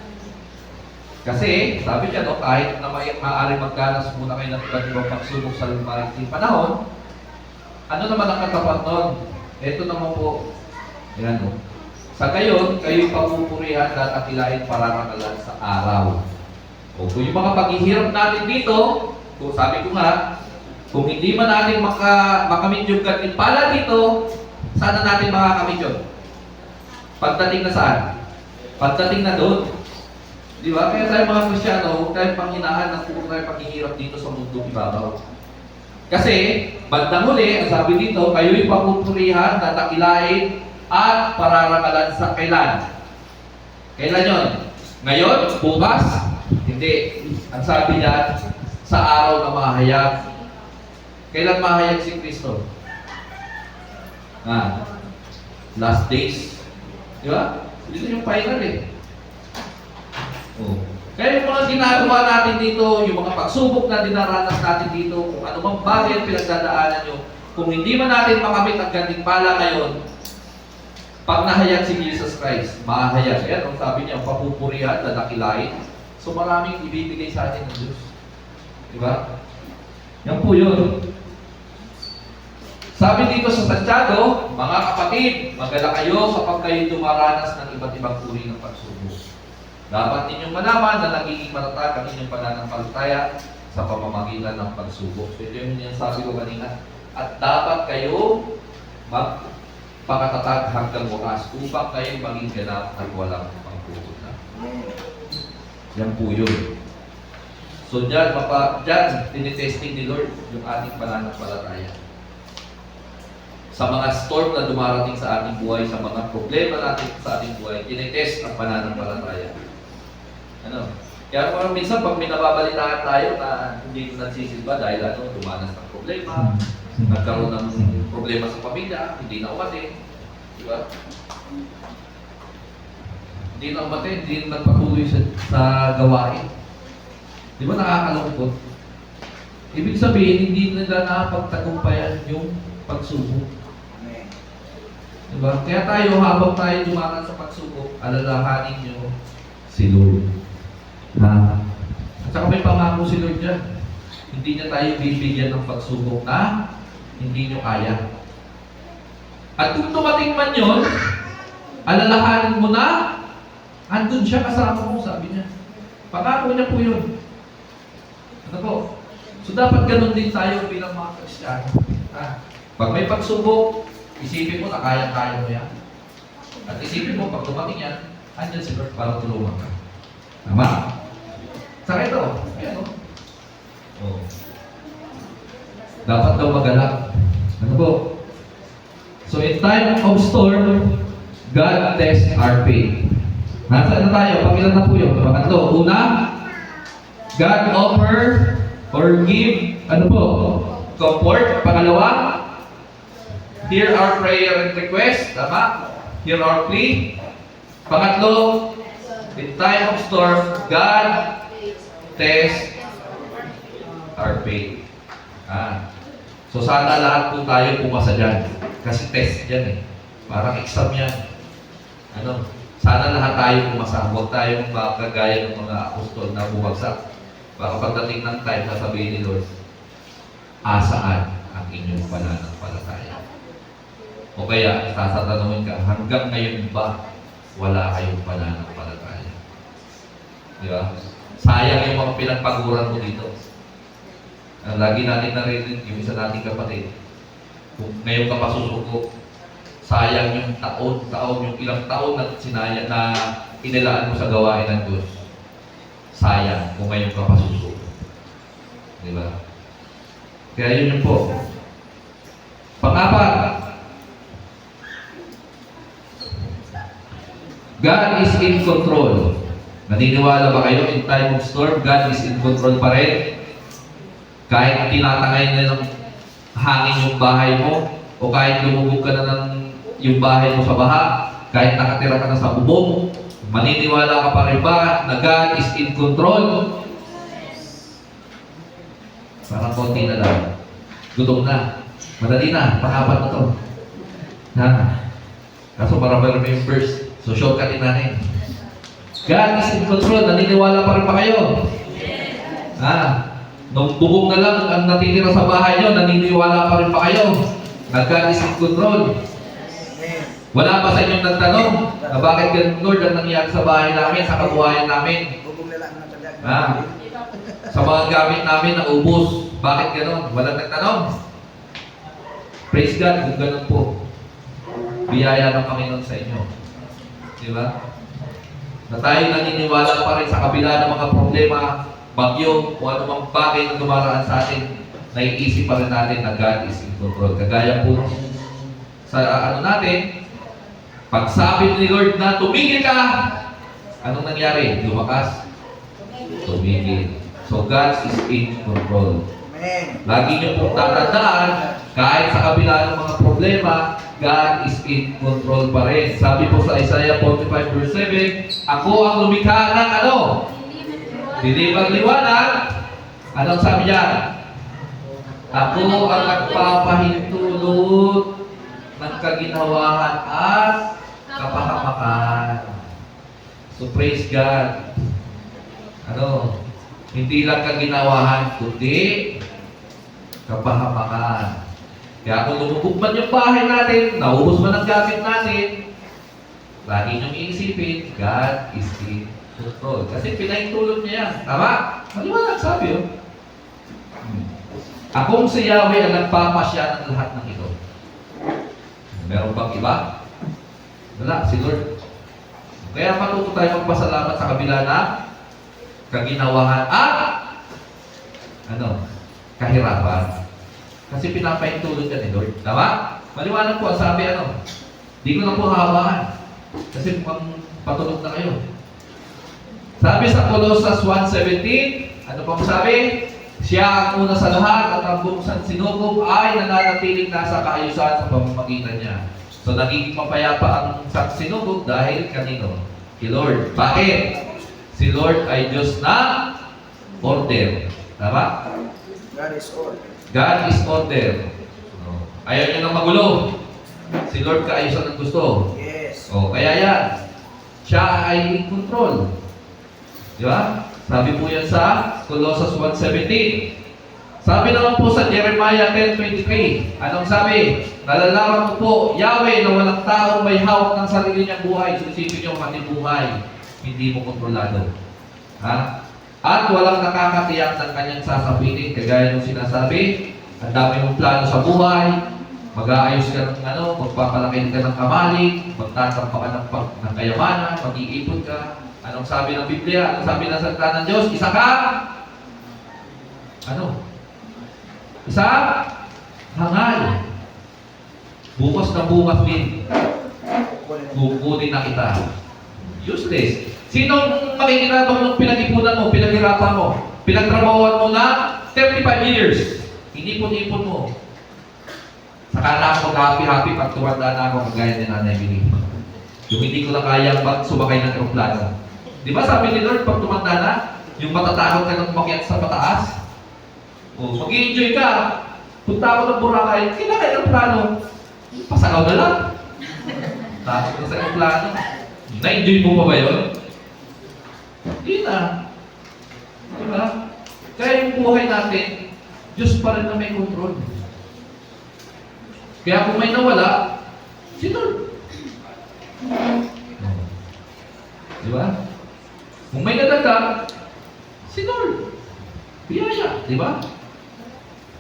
Kasi, sabi niya, no, kahit na maaaring magdanas muna kayo ng iba't ibang pagsubok sa lumarating panahon, ano naman ang katapat nun? Ito naman po, yan no. Sa gayon, kayo'y papupurihan at akilain pararangalan sa araw. O kung yung mga paghihirap natin dito, kung sabi ko nga, kung hindi man natin makamit yung gantimpala dito, saan na natin makakamit yun? Pagdating na saan? Pagdating na doon. Di ba? Kaya tayo mga Kristyano, huwag tayong panghinaan ng kung tayo paghihirap dito sa mundong ibabaw. Kasi, bandang huli, ang sabi dito, kayo'y papupurihan, tatakilain, at pararangalan sa kailan. Kailan yun? Ngayon? Bukas? Hindi. Ang sabi niya, sa araw na mahayag. Kailan mahayag si Kristo? Last days. Di ba? Dito yung final eh. Oh. Kaya yung mga ginagawa natin dito, yung mga pagsubok na dinaranas natin dito, kung ano mang bagay ang pinagdadaanan nyo, kung hindi man natin makamit ang gantimpala ngayon, pag nahayag si Jesus Christ, mahayag. Ayan, ang sabi niya, papupurihan, dadakilain. So maraming ibibigay sa atin ng Diyos. Diba? Yan po yun. Sabi dito sa Santiago, mga kapatid, magala kayo kapag kayo dumaranas ng iba't ibang uri ng pagsubok. Dapat ninyong malaman na nagiging matatag ang inyong pananampalataya sa pamamagitan ng pagsubok. So ito yung sabi ko kanina. At dapat kayo magpakatatag hanggang wakas upang kayo maging ganap at walang pangkukulang. Yan po yun. So dyan, tinitesting ni Lord yung ating pananampalataya. Sa mga storm na dumarating sa ating buhay, sa mga problema natin sa ating buhay, tinitest ang pananampalataya. Ano? Kaya parang minsan pag may nababalitaan tayo na hindi nagsisilba dahil dumanas ng problema, nagkaroon ng problema sa pamilya, hindi na umatin, di ba? Hindi na umatin, hindi na nagpatuloy sa gawain. Di ba nakakalungkot? Ibig sabihin, hindi nila nakapagtagumpayan yung pagsubok. Diba? Kaya tayo, habang tayo dumakan sa pagsubok, alalahanin nyo si Lord. At saka may pangako si Lord dyan. Hindi niya tayo bibigyan ng pagsubok na hindi nyo kaya. At kung tumating man yun, alalahanin mo na, andun siya kasama mo, sabi niya. Pangako niya po yun. Ano po? So dapat ganun din tayo bilang mga Kristiyano. Pag may pagsubok, isipin mo na kaya-kaya mo yan. At isipin mo, pag tumating yan, andyan si Lord para tulungan ka. Tama? Saka ito, ayan o. Oh. Dapat daw magalak. Ano po? So in time of storm, God tests our faith. Nasaan na tayo? Pangilan na po yun. Pangatlo. Una, God offer or give, ano po? Comfort. Pangalawa, hear our prayer and request. Tama? Hear our plea. Pangatlo, in time of storm, God tests our faith. So sana lahat po tayo pumasa dyan. Kasi test yan eh. Parang exam yan. Ano? Sana lahat tayo pumasa. Huwag tayong makagaya ng mga apostol na bumagsak. Baka pagdating ng time, sasabihin ni Lord, asaan ang inyong pananampalataya? O kaya, sasatanungin ka, hanggang ngayon ba wala kayong pananampalataya? Di ba? Sayang yung mga pinagpaguran mo dito. Lagi natin narinig yung isa nating kapatid. Kung ngayon ka pasusuko, sayang yung taon, yung ilang taon na sinaya na inilaan mo sa gawain ng Diyos. Sayang kung ngayon ka pasusuko. Di ba? Kaya yun po. Pang-apat, God is in control. Naniniwala ba kayo in time of storm, God is in control pa rin? Kahit tinatangay na ng hangin yung bahay mo, o kahit lumubog ka na ng yung bahay mo sa baha, kahit nakatira ka na sa bubong, maniniwala ka pa rin ba na God is in control? Parang konti na lang. Gutom na. Madali na. Pang-apat na to. Ha? Kaso marami yung verse. So, shortcutin natin. God is in control. Naniniwala pa rin ba kayo? Ha? Nung bubong na lang ang natitira sa bahay nyo, naniniwala pa rin ba kayo? Na God is in control. Wala ba sa inyong nagtanong na bakit ganun, Lord, ang nangyari sa bahay namin, sa kabuhayan namin? Ha? Sa mga gamit namin na ubos. Bakit gano'n? Walang nagtanong. Praise God kung gano'n po. Biyaya ng Panginoon sa inyo. Di ba? Na tayo naniniwala pa rin sa kabila ng mga problema, bagyo, o anumang bagay na dumaraan sa atin, naiisip pa rin natin na God is in control. Kagaya po sa natin, pag sabi ni Lord na tumigil ka, anong nangyari? Lumakas? Tumigil. So God is in control. Lagi niyo pong tatandaan, kahit sa kabila ng mga problema, God is in control pa rin. Sabi po sa Isaiah 45 verse 7, ako ang lumikha ng ano? Dilim liwanag. Anong sabi niya? Ako ang nagpapahintulot ng kaginawahan at kapahamakan. So praise God. Ano? Hindi lang kaginawahan, kundi kapahamakan. Kaya kung lumubog man yung bahay natin, naubos man ang gamit natin, lagi niyong iisipin, God is in control. Kasi pinahintulot niya yan. Tama? Maliwanag sabi yun. Akong si Yahweh ang nagpapasya ng lahat ng ito. Meron bang iba? Wala, si Lord. Kaya matuto tayo magpasalamat sa kabila na kaginawahan at kahirapan. Kasi pinapahintulot ka ni Lord. Tama? Maliwanag po, sabi di ko na po hawakan. Kasi mukhang patulog na kayo. Sabi sa Colossus 1:17, ano pong sabi? Siya ang una sa lahat at ang buong sansinukob ay nananatiling nasa kaayusan sa pamamagitan niya. So nagiging mapayapa ang sansinukob dahil kanino? Kay Lord. Bakit? Si Lord ay Diyos na order. Tama? God is order. God is order. Ayaw niya ng magulo. Si Lord kaayusan ang gusto. Yes. Kaya yan. Siya ay in control. Di ba? Sabi po yan sa Colossus 1:17. Sabi naman po sa Jeremiah 10:23. Anong sabi? Nalalaman ko po, Yahweh, na walang taong may hawak ng sarili niyang buhay. So isipin niyo ang ating buhay. Hindi mo kontrolado. Ha? At walang nakakatiyak ng kanyang sasapitin. Kagaya ng sinasabi, ang dami mong plano sa buhay, mag-aayos ka ng magpapalaki ka ng kamalig, magtatampa ka ng kayamanan, mag-iipon ka. Anong sabi ng Biblia? Anong sabi ng salita ng Diyos? Isa ka? Isa? Hangal. Bukas na bukas din. Kukunin na kita. Useless. Sinong makikinabang ng pinag-ipunan mo, pinaghirapan mo, pinagtrabahuan mo na 35 years? Inipon-ipon mo. Saka na ako mag-happy-happy pag tumanda na ako kagaya ni Nanay Billy. Yung hindi ko na kaya sumakay ng aeroplano. Di ba sabi ni Lord, pag tumanda na, yung matatakot ka ng umakyat sa pataas, mag-i-enjoy ka. Punta ako ng Boracay, kailangan ng plano. Pasakaw na lang. Takot na sa iyong plano. Na-enjoy mo pa ba yun? Hindi na. Diba? Kaya yung buhay natin, Diyos pa rin na may control. Kaya kung may nawala, si Lord. Diba? Kung may nadagdag, si Lord. Biyaya, diba?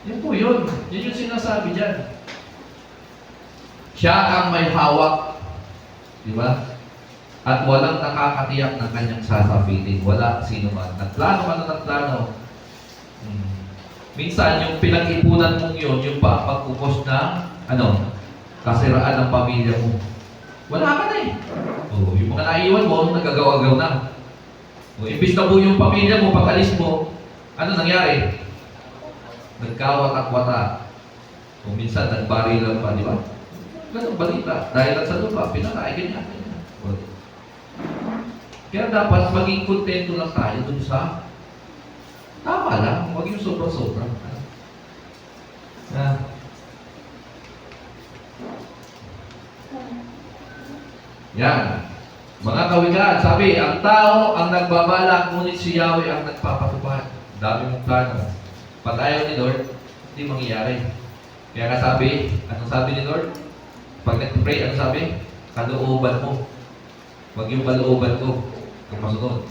Yan po yun. Yan yung sinasabi dyan. Siya ang may hawak. Diba? At walang nakakatiyak ng kanyang sasapitin. Wala sino man. Nagplano ka na ng plano. Minsan, yung pinag-ipunan mong yun, yung pagpupos na, kasiraan ng pamilya mo. Wala ka na eh. Yung mga naiwan mo, nagagawa-gaw na. Imbis na po yung pamilya mo, pag-alis mo, ano nangyari? Nagkawatak-wata. Minsan, nagbarilan pa, di ba? Ganun balita. Dahil lang sa lupa, pinakain ganyan. Kaya dapat maging kontento lang tayo dun sa tama lang, huwag yung sobra-sobra. Yan. Mga kawikaan, sabi, ang tao ang nagbabalak, ngunit si Yahweh ang nagpapatupad. Dami mong plano. Pag ayaw ni Lord, hindi mangyayari. Kaya nga sabi, anong sabi ni Lord? Pag nag-pray, ano sabi? Kalooban mo. Huwag yung kalooban ko. Ang masunod.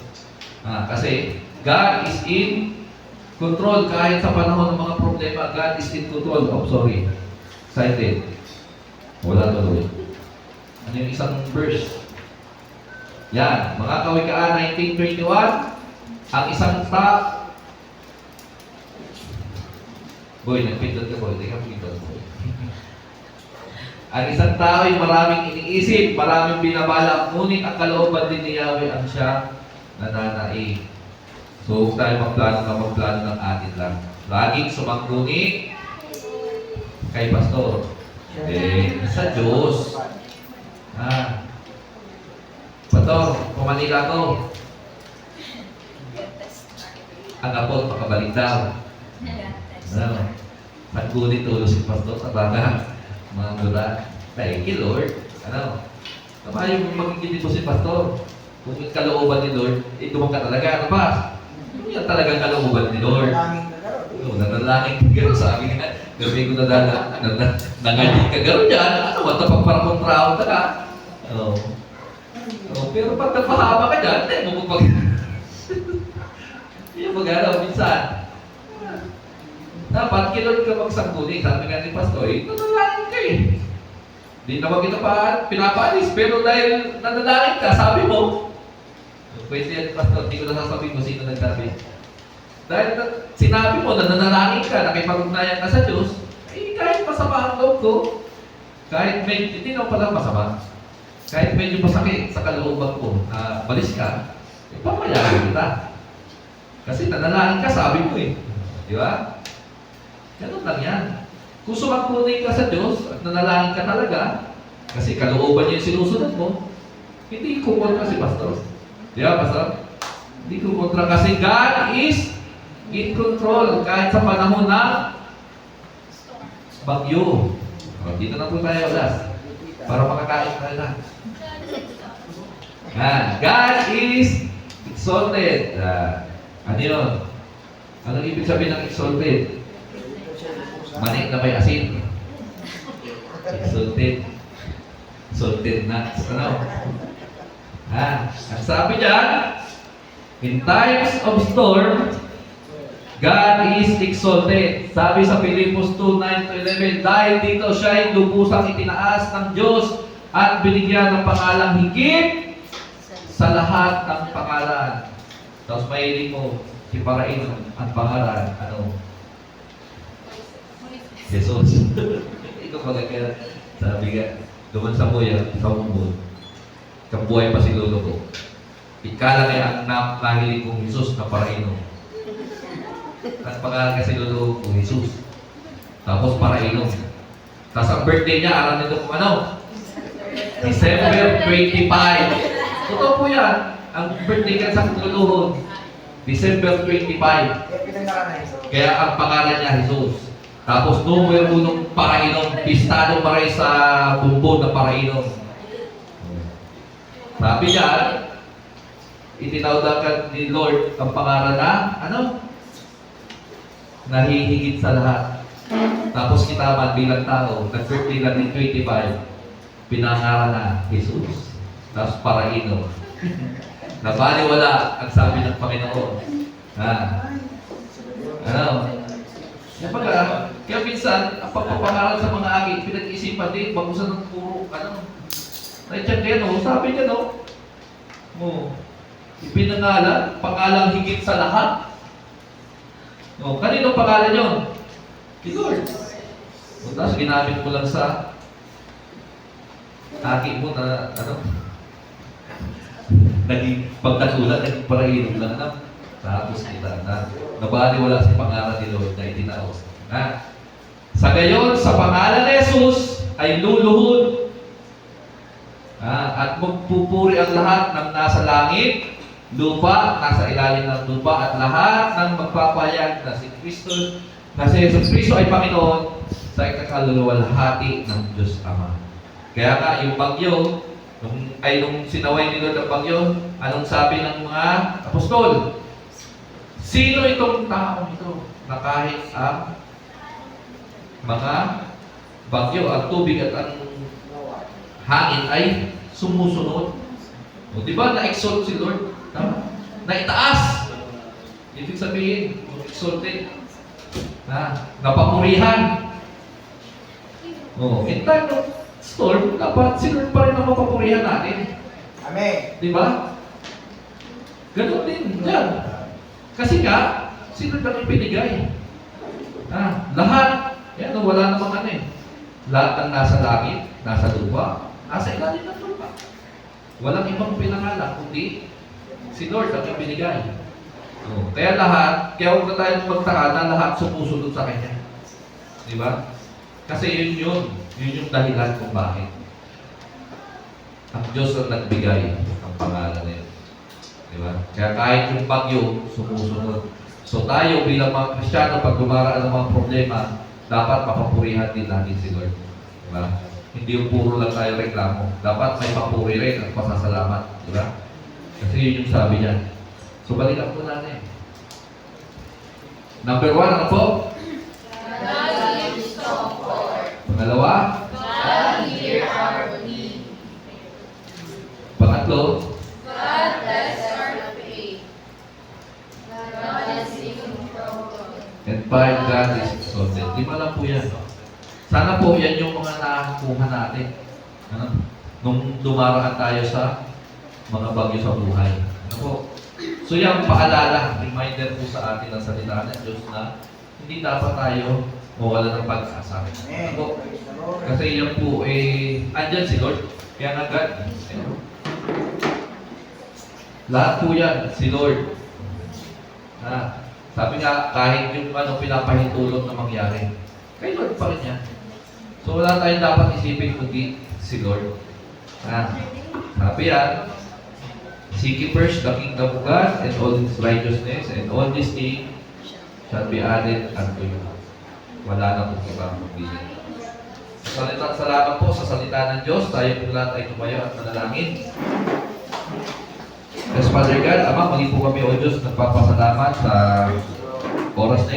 Kasi, God is in control kahit sa panahon ng mga problema. God is in control. Cited. Wala tuloy. Ano yung isang verse? Yan. Mga kawikaan 19:21. Ang isang Boy, nagpindot ka boy. Hindi ka pindot boy. Ang isang tao ay maraming iniisip, maraming binabalak, ngunit ang kalooban din ni Yahweh ang siya nananaig. So, huwag tayo magplano ng atin lang. Laging sumangguni kay Pastor. Sa Diyos. Pastor, pumanila ko. Ang apot, makabalik daw. Sangguni tulo si Pastor sa baga. Mga mula. Thank you, Lord. Tama yung magiging po si Pastor. Kung yung kalooban ni Lord, dumang ka talaga. Ano pa? Yan talagang kalooban ni Lord. Nanalangin ka gano'n sa akin nga. Gabi ko nangalit ka gano'n dyan. Matapag para kong traon ka. Pero pag nagpahaba ka dyan, hindi mo yung mag-araw minsan. Dapat kilod ka magsangguni. Sabi nga ni Pastor, nanalangin ka eh. Hindi naman kita pinapaalis. Pero dahil nanalangin ka, sabi mo, pwede yan, Pastor, hindi ko nasasabihin mo sino nagsabi. Dahil sinabi mo na nanalangin ka, nakipag-ugnayan ka sa Diyos, kahit masama ang loob ko, kahit hindi naman pala masama, kahit medyo masakit sa kalooban ko, balis ka, pamayaan kita. Kasi nanalangin ka, sabi mo eh. Di ba? Ganun lang yan. Kung sumagpunay ka sa Diyos at nanalangin ka talaga, kasi kalooban niya yung sinusunod mo, hindi kukontra si Pastor. Di ba, Pastor? Hindi kukontra kasi God is in control kahit sa panahon ng bagyo. Dito na po tayo, last. Para makakain tayo na. God is exalted. Ano yun? Anong ibig sabihin ng exalted? Manik na may asin. Exalted. Exalted nuts. Ang sabi dyan, in times of storm, God is exalted. Sabi sa Filipos 2:9-11, dahil dito siya ay lubusang itinaas ng Diyos at binigyan ng pangalang higit sa lahat ng pangalan. Tapos mahilig mo, si Parain ang pangalan, Jesus. Ikaw pagkakaya, sabi ka, duman sa buya, sa mumbon, kabuhay pa si lolo ko. Ikala kaya ang nahilig kong Jesus na Paraino. At pangalan kasi lolo ko, Jesus. Tapos Paraino. Tapos ang birthday niya, alam nito kung December 25. Totoo po yan. Ang birthday ka sa luluhod, December 25. Kaya ang pangalan niya, Jesus. Tapos numero unong parainom, pistado pa rin sa bumbon na parainom. Sabi niya, itinawdagan ni Lord ang pangalan na, nahihigit sa lahat. Tapos kita man bilang tao, nag-birthday lang ng 25, pinangalan na Jesus. Tapos parainom. Nabaliwala ang sabi ng Panginoon. Kaya minsan, ang pagpapangaral sa mga agit, pinag-isipan din, bagusan ng puro, nandiyan kayo, sabi niya, ipinangalan, pangalang higit sa lahat. Kanino pangalan yun? Si Lord. Tapos ginamit ko lang sa aki mo na, naging pagkasulat, naging parainom lang, Tapos kita na, nabaliwala sa pangalan ni Lord na itinaos. Sa gayon, sa pangalan ni Jesus, ay luluhod. At magpupuri ang lahat ng nasa langit, lupa, nasa ilalim ng lupa, at lahat ng magpapayag na si Kristo, na si Jesus Kristo ay Panginoon sa ikakaluluwalhati ng Diyos Ama. Kaya nga, yung bagyo, nung sinaway ni Lord ang bagyo, anong sabi ng mga apostol? Sino itong taong ito na kahit ang mga bagyo, ang tubig at ang hangin ay sumusunod? Di ba na-exalt si Lord? Na-itaas. Ibig sabihin, exalted. Napapurihan. In time of storm, dapat si Lord pa rin ang mapapurihan natin. Amen. Di ba? Ganun din dyan. Kasi nga, si Lord ang ibinigay. Lahat, wala namang lahat ng nasa langit, nasa lupa, nasa ilalim ng lupa. Walang ibang pinangalan, kundi si Lord ang ibinigay. Kaya huwag na tayong magtaka na lahat sumusunod sa Kanya. Di ba? Kasi yun yung dahilan kung bakit. Ang Diyos ang nagbigay ng pangalan na yun. Di ba? Kaya kahit yung bagyo, sumusunod. So tayo bilang mga Kristiyano, pag dumaraan ng mga problema, dapat mapapurihan din natin si Lord. Di ba? Hindi yung puro lang tayo reklamo. Dapat may papuri rin at pasasalamat. Di ba? Kasi yun yung sabi niya. So balikan po natin. Number 1, ano po? Pangalawa? Pangatlo? And 5, God is exalted. 5 lang po yan. Sana po yan yung mga nakakuha natin. Nung dumaraan tayo sa mga bagyo sa buhay. Po? So yung paalala, reminder po sa atin ang salita ng Diyos na hindi dapat tayo mawala ng pag-asa. Po? Kasi yan po, andyan si Lord. Kaya nga God, lahat po yan, si Lord. Sabi nga, kahit yung pinapahintulot na mangyari, kay Lord pa rin yan. So wala tayong dapat isipin kundi si Lord. Sabi yan, seek ye first the kingdom of God and all His righteousness, and all these things shall be added unto you. Wala na po ibang magbili. Salamat po sa salita ng Diyos. Tayo po lahat ay tumayo at manalangin. Yes, Father God, Ama, muli po kami, O Diyos, nagpapasalamat sa oras na